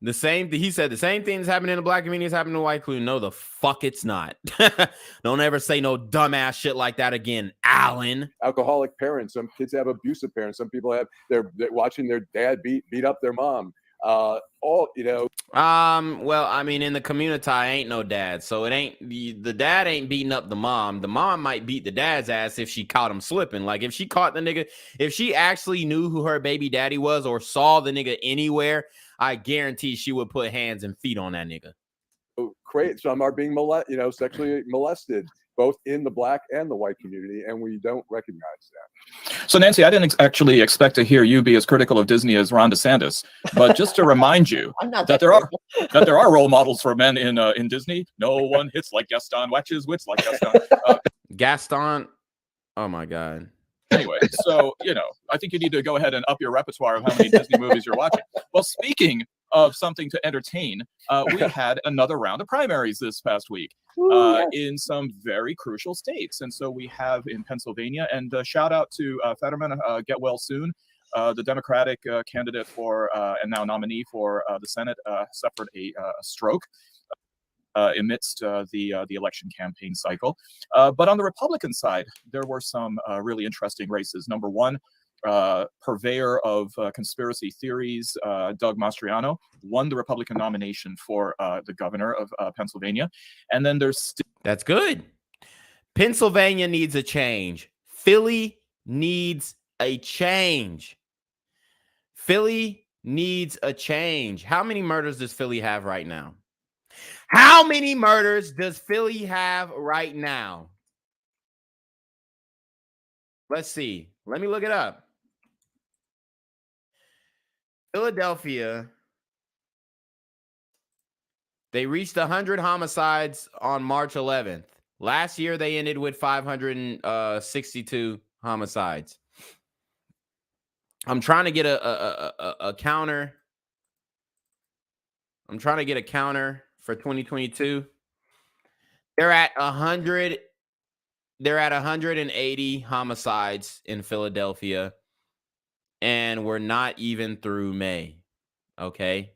the same, he said the same things happening in the black community is happening in the white community. No, the fuck it's not. Don't ever say no dumbass shit like that again, Alan. Alcoholic parents. Some kids have abusive parents. Some people have, they're watching their dad beat up their mom. Well, I mean, in the community, ain't no dad, so it ain't the dad ain't beating up the mom. The mom might beat the dad's ass if she caught him slipping. Like if she caught the nigga, if she actually knew who her baby daddy was or saw the nigga anywhere, I guarantee she would put hands and feet on that nigga. Some are being sexually molested, both in the black and the white community, and we don't recognize that. So Nancy, I didn't actually expect to hear you be as critical of Disney as Ron DeSantis, but just to remind you that there are role models for men in Disney. No one hits like Gaston, watches wits like Gaston. Gaston, oh my god. Anyway, so I think you need to go ahead and up your repertoire of how many Disney movies you're watching. Well, speaking of something to entertain, we had another round of primaries this past week in some very crucial states. And so we have in Pennsylvania, and shout out to Fetterman, get well soon. The Democratic candidate for and now nominee for the Senate suffered a stroke amidst the election campaign cycle. But on the Republican side, there were some really interesting races. Number one, purveyor of conspiracy theories, Doug Mastriano, won the Republican nomination for the governor of Pennsylvania. And then there's that's good. Pennsylvania needs a change. Philly needs a change. Philly needs a change. How many murders does Philly have right now? How many murders does Philly have right now? Let's see. Let me look it up. Philadelphia, they reached 100 homicides on March 11th. Last year, they ended with 562 homicides. I'm trying to get a counter. I'm trying to get a counter for 2022. They're at 100. They're at 180 homicides in Philadelphia. And we're not even through May. Okay.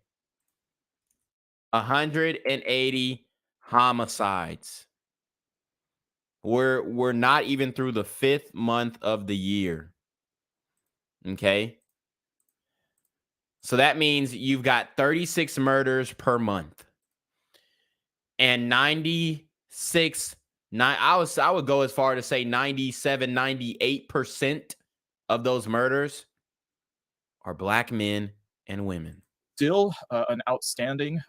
180 homicides. We're not even through the 5th month of the year. Okay. So that means you've got 36 murders per month. And I would go as far to say 97, 98% of those murders are black men and women. Still an outstanding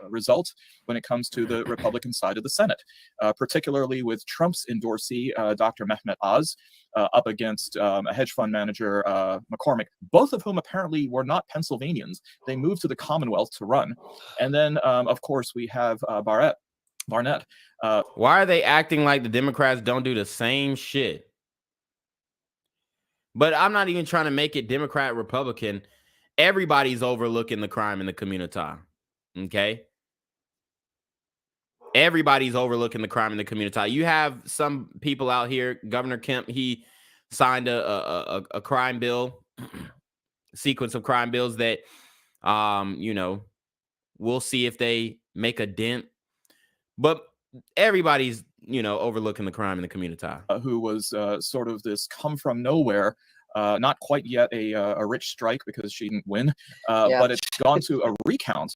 result when it comes to the Republican side of the Senate, particularly with Trump's endorsee, Dr. Mehmet Oz, up against a hedge fund manager, McCormick, both of whom apparently were not Pennsylvanians. They moved to the Commonwealth to run. And then, of course, we have Barnett. Why are they acting like the Democrats don't do the same shit? But I'm not even trying to make it Democrat, Republican. Everybody's overlooking the crime in the community. Okay? Everybody's overlooking the crime in the community. You have some people out here, Governor Kemp, he signed a crime bill, sequence of crime bills that, we'll see if they make a dent But everybody's, overlooking the crime in the community. Who was sort of this come from nowhere, not quite yet a rich strike because she didn't win, but it's gone to a recount.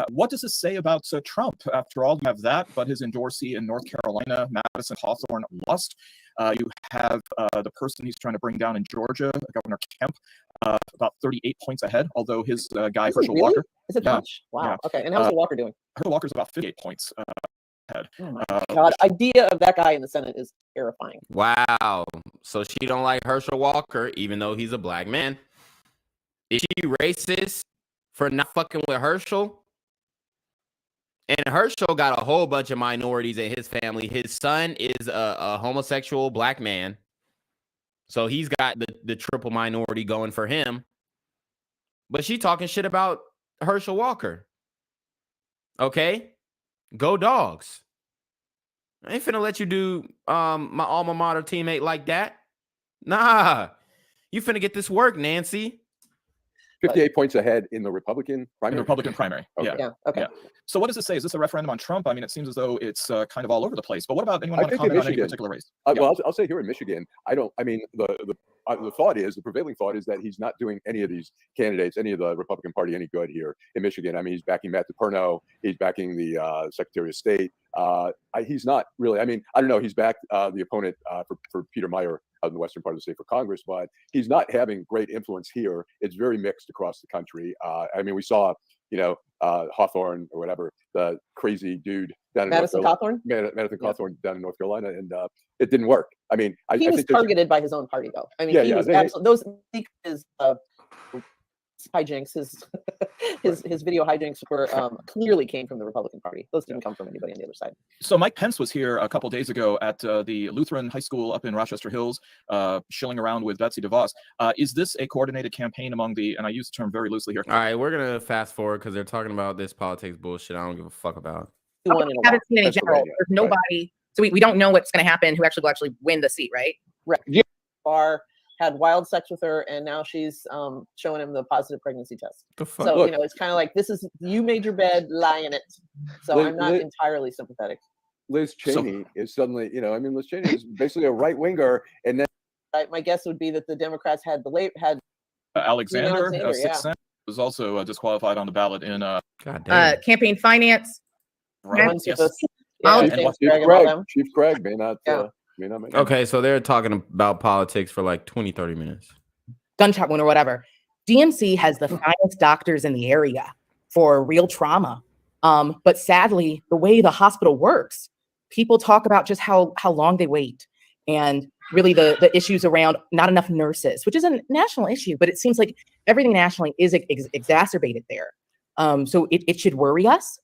What does this say about Trump? After all, you have that, but his endorsee in North Carolina, Madison Cawthorn, lost. You have the person he's trying to bring down in Georgia, Governor Kemp, about 38 points ahead, although his guy, Herschel really? Walker. Is it much? Wow. Okay. And how's the Walker doing? Herschel Walker's about 58 points ahead. Oh my God. Idea of that guy in the Senate is terrifying. Wow. So she don't like Herschel Walker, even though he's a black man. Is she racist for not fucking with Herschel? And Herschel got a whole bunch of minorities in his family. His son is a homosexual black man. So he's got the triple minority going for him. But she talking shit about Herschel Walker. Okay? Go Dogs. I ain't finna let you do my alma mater teammate like that. Nah. You finna get this work, Nancy. 58 points ahead in the Republican primary. In the Republican primary. Okay. Yeah. Okay. Yeah. So what does this say? Is this a referendum on Trump? I mean, it seems as though it's kind of all over the place. But what about anyone I want to think in comment on any Michigan, particular race? well, I'll say here in Michigan, the prevailing thought is that he's not doing any of these candidates, any of the Republican Party, any good here in Michigan. I mean, he's backing Matt DePerno, he's backing the Secretary of State. He's not really. I mean, I don't know. He's backed the opponent for Peter Meyer out in the western part of the state for Congress, but he's not having great influence here. It's very mixed across the country. I mean, we saw, Hawthorne or whatever, the crazy dude down in Madison Cawthorn? Madison Cawthorn down in North Carolina, and it didn't work. I mean, He was targeted by his own party, though. I mean, he was those his hijinks, his video hijinks were clearly came from the Republican Party. Those didn't come from anybody on the other side. So Mike Pence was here a couple days ago at the Lutheran High School up in Rochester Hills, shilling around with Betsy DeVos. Is this a coordinated campaign among the, and I use the term very loosely here. All right, we're going to fast forward because they're talking about this politics bullshit I don't give a fuck about. We haven't seen any general. There's nobody. So we don't know what's going to happen, who actually will actually win the seat, right? Right. Barr had wild sex with her, and now she's showing him the positive pregnancy test. So, Look, it's kind of like, this is, you made your bed, lie in it. So I'm not entirely sympathetic. Liz Cheney is suddenly, Liz Cheney is basically a right winger, and then My guess would be that the Democrats had Alexander, yeah. 6 cents, was also disqualified on the ballot in Campaign finance. Right. Yes. Chief Craig may not. Okay, so they're talking about politics for like 20, 30 minutes. Gunshot wound or whatever. DMC has the finest doctors in the area for real trauma. But sadly, the way the hospital works, people talk about just how long they wait, and really the issues around not enough nurses, which is a national issue, but it seems like everything nationally is exacerbated there. So it should worry us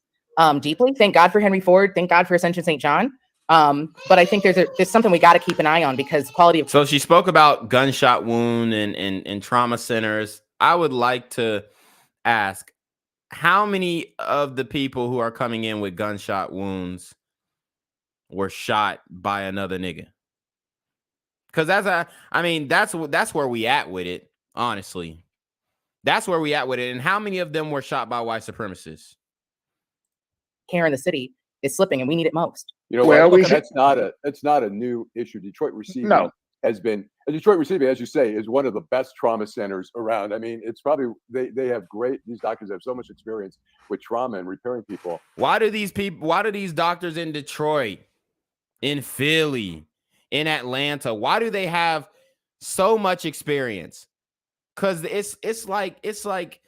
deeply. Thank God for Henry Ford. Thank God for Ascension St. John. But I think there's something we got to keep an eye on, because quality of. So she spoke about gunshot wound and trauma centers. I would like to ask, how many of the people who are coming in with gunshot wounds were shot by another nigga? Because that's where we at with it. Honestly, that's where we at with it. And how many of them were shot by white supremacists? Care in the city is slipping, and we need it most. That's not a new issue. Detroit Receiving has been. Detroit Receiving, as you say, is one of the best trauma centers around. I mean, it's probably they have these doctors have so much experience with trauma and repairing people. Why do these doctors in Detroit, in Philly, in Atlanta, why do they have so much experience? Because it's like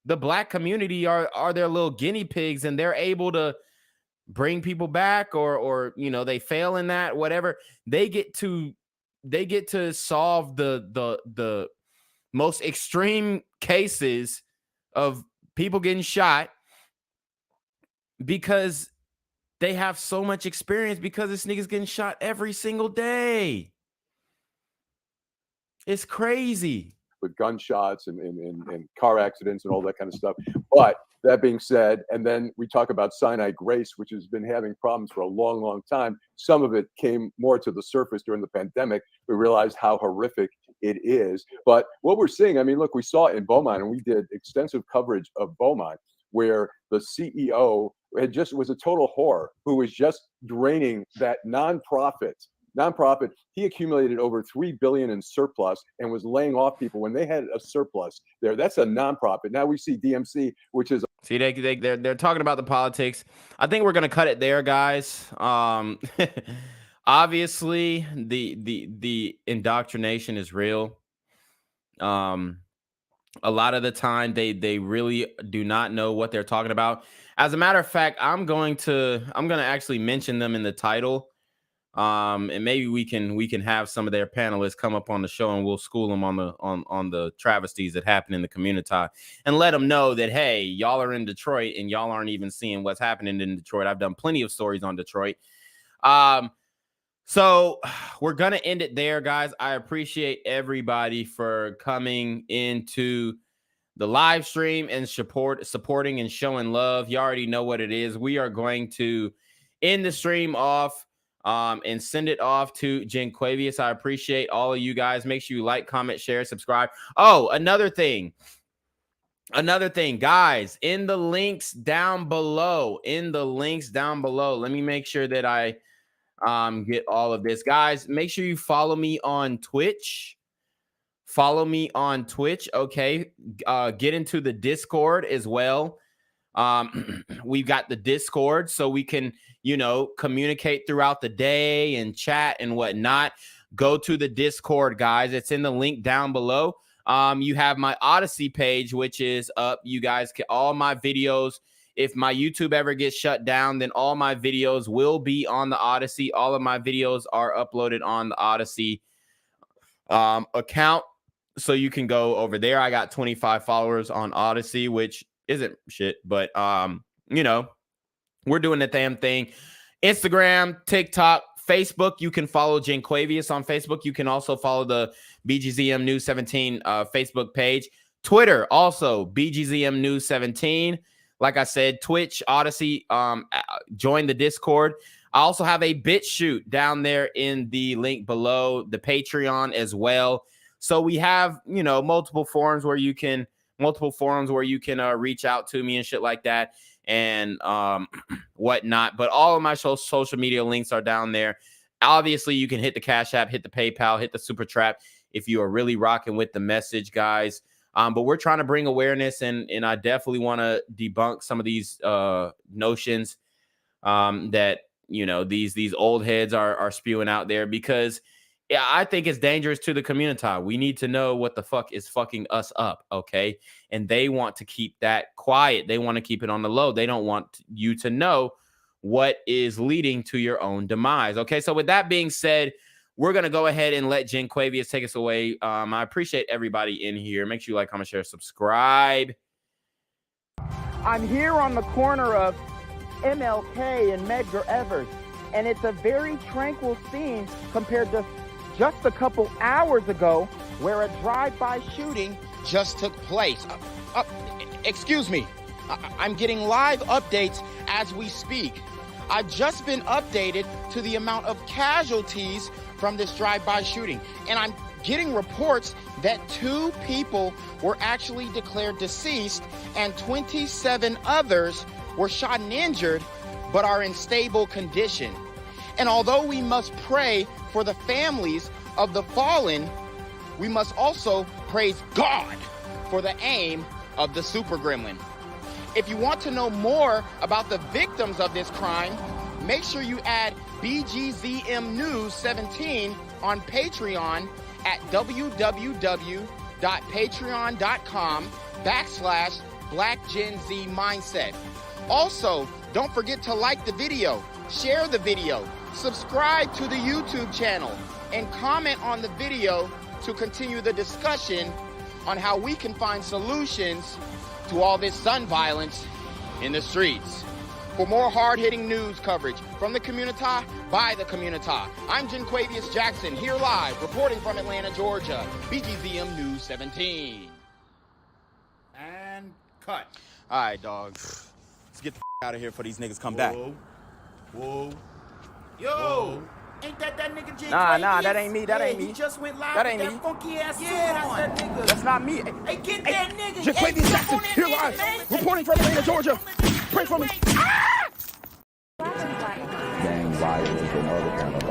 the black community are their little guinea pigs, and they're able to bring people back, or they fail in that, whatever. They get to solve the most extreme cases of people getting shot because they have so much experience, because this nigga's getting shot every single day. It's crazy. With gunshots and car accidents and all that kind of stuff. But that being said, and then we talk about Sinai Grace, which has been having problems for a long, long time. Some of it came more to the surface during the pandemic. We realized how horrific it is. But what we're seeing, I mean, look, we saw in Beaumont, and we did extensive coverage of Beaumont, where the CEO was a total whore who was just draining that nonprofit. He accumulated over $3 billion in surplus and was laying off people when they had a surplus there. That's a nonprofit. Now we see DMC, which is they're talking about the politics. I think we're gonna cut it there, guys. Obviously, the indoctrination is real. A lot of the time, they really do not know what they're talking about. As a matter of fact, I'm gonna actually mention them in the title. And maybe we can have some of their panelists come up on the show and we'll school them on the travesties that happen in the community and let them know that, hey, y'all are in Detroit and y'all aren't even seeing what's happening in Detroit. I've done plenty of stories on Detroit. So we're going to end it there, guys. I appreciate everybody for coming into the live stream and supporting and showing love. You already know what it is. We are going to end the stream off and send it off to Jenquavius. I appreciate all of you guys. Make sure you like, comment, share, subscribe. Oh, another thing, guys, in the links down below, let me make sure that I get all of this. Guys, make sure you follow me on Twitch. Okay. Get into the Discord as well. We've got the Discord so we can, communicate throughout the day and chat and whatnot. Go to the Discord, guys. It's in the link down below. You have my Odyssey page, which is up. You guys get all my videos. If my YouTube ever gets shut down, then all my videos will be on the Odyssey. All of my videos are uploaded on the Odyssey account. So you can go over there. I got 25 followers on Odyssey, which isn't shit, but we're doing the damn thing. Instagram, TikTok, Facebook. You can follow Jenquavius on Facebook. You can also follow the BGZM News 17 Facebook page. Twitter, also BGZM News 17. Like I said, Twitch, Odyssey, join the Discord. I also have a BitChute down there in the link below, the Patreon as well. So we have, multiple forums where you can reach out to me and shit like that and whatnot. But all of my social media links are down there. Obviously, you can hit the Cash App, hit the PayPal, hit the Super Trap if you are really rocking with the message, guys. But we're trying to bring awareness, and I definitely want to debunk some of these notions that these old heads are spewing out there, because I think it's dangerous to the community. We need to know what the fuck is fucking us up, okay? And they want to keep that quiet. They want to keep it on the low. They don't want you to know what is leading to your own demise, okay? So with that being said, we're going to go ahead and let Jenquavius take us away. I appreciate everybody in here. Make sure you like, comment, share, subscribe. I'm here on the corner of MLK and Medgar Evers, and it's a very tranquil scene compared to just a couple hours ago where a drive-by shooting just took place. Excuse me. I'm getting live updates as we speak. I've just been updated to the amount of casualties from this drive-by shooting, and I'm getting reports that 2 people were actually declared deceased and 27 others were shot and injured but are in stable condition. And although we must pray for the families of the fallen, we must also praise God for the aim of the super gremlin. If you want to know more about the victims of this crime, make sure you add BGZM News 17 on Patreon at www.patreon.com/blackgenzmindset. Also, don't forget to like the video, share the video, subscribe to the YouTube channel, and comment on the video to continue the discussion on how we can find solutions to all this gun violence in the streets. For more hard-hitting news coverage from the community, by the community, I'm Jenquavius Jackson, here live, reporting from Atlanta, Georgia, BGZM News 17. And cut. All right, dog. Let's get the out of here before these niggas come back. Whoa. Yo! Ain't that nigga J. Nah, Quay? that ain't me. That ain't He me. just went live That with ain't that me. funky ass suit on. That nigga. That's not me. Hey, get that nigga. J. Quay Hey, jump Jackson, on that here nigga, live, man. reporting from Atlanta, Georgia. Pray for me. gang violence and other kind of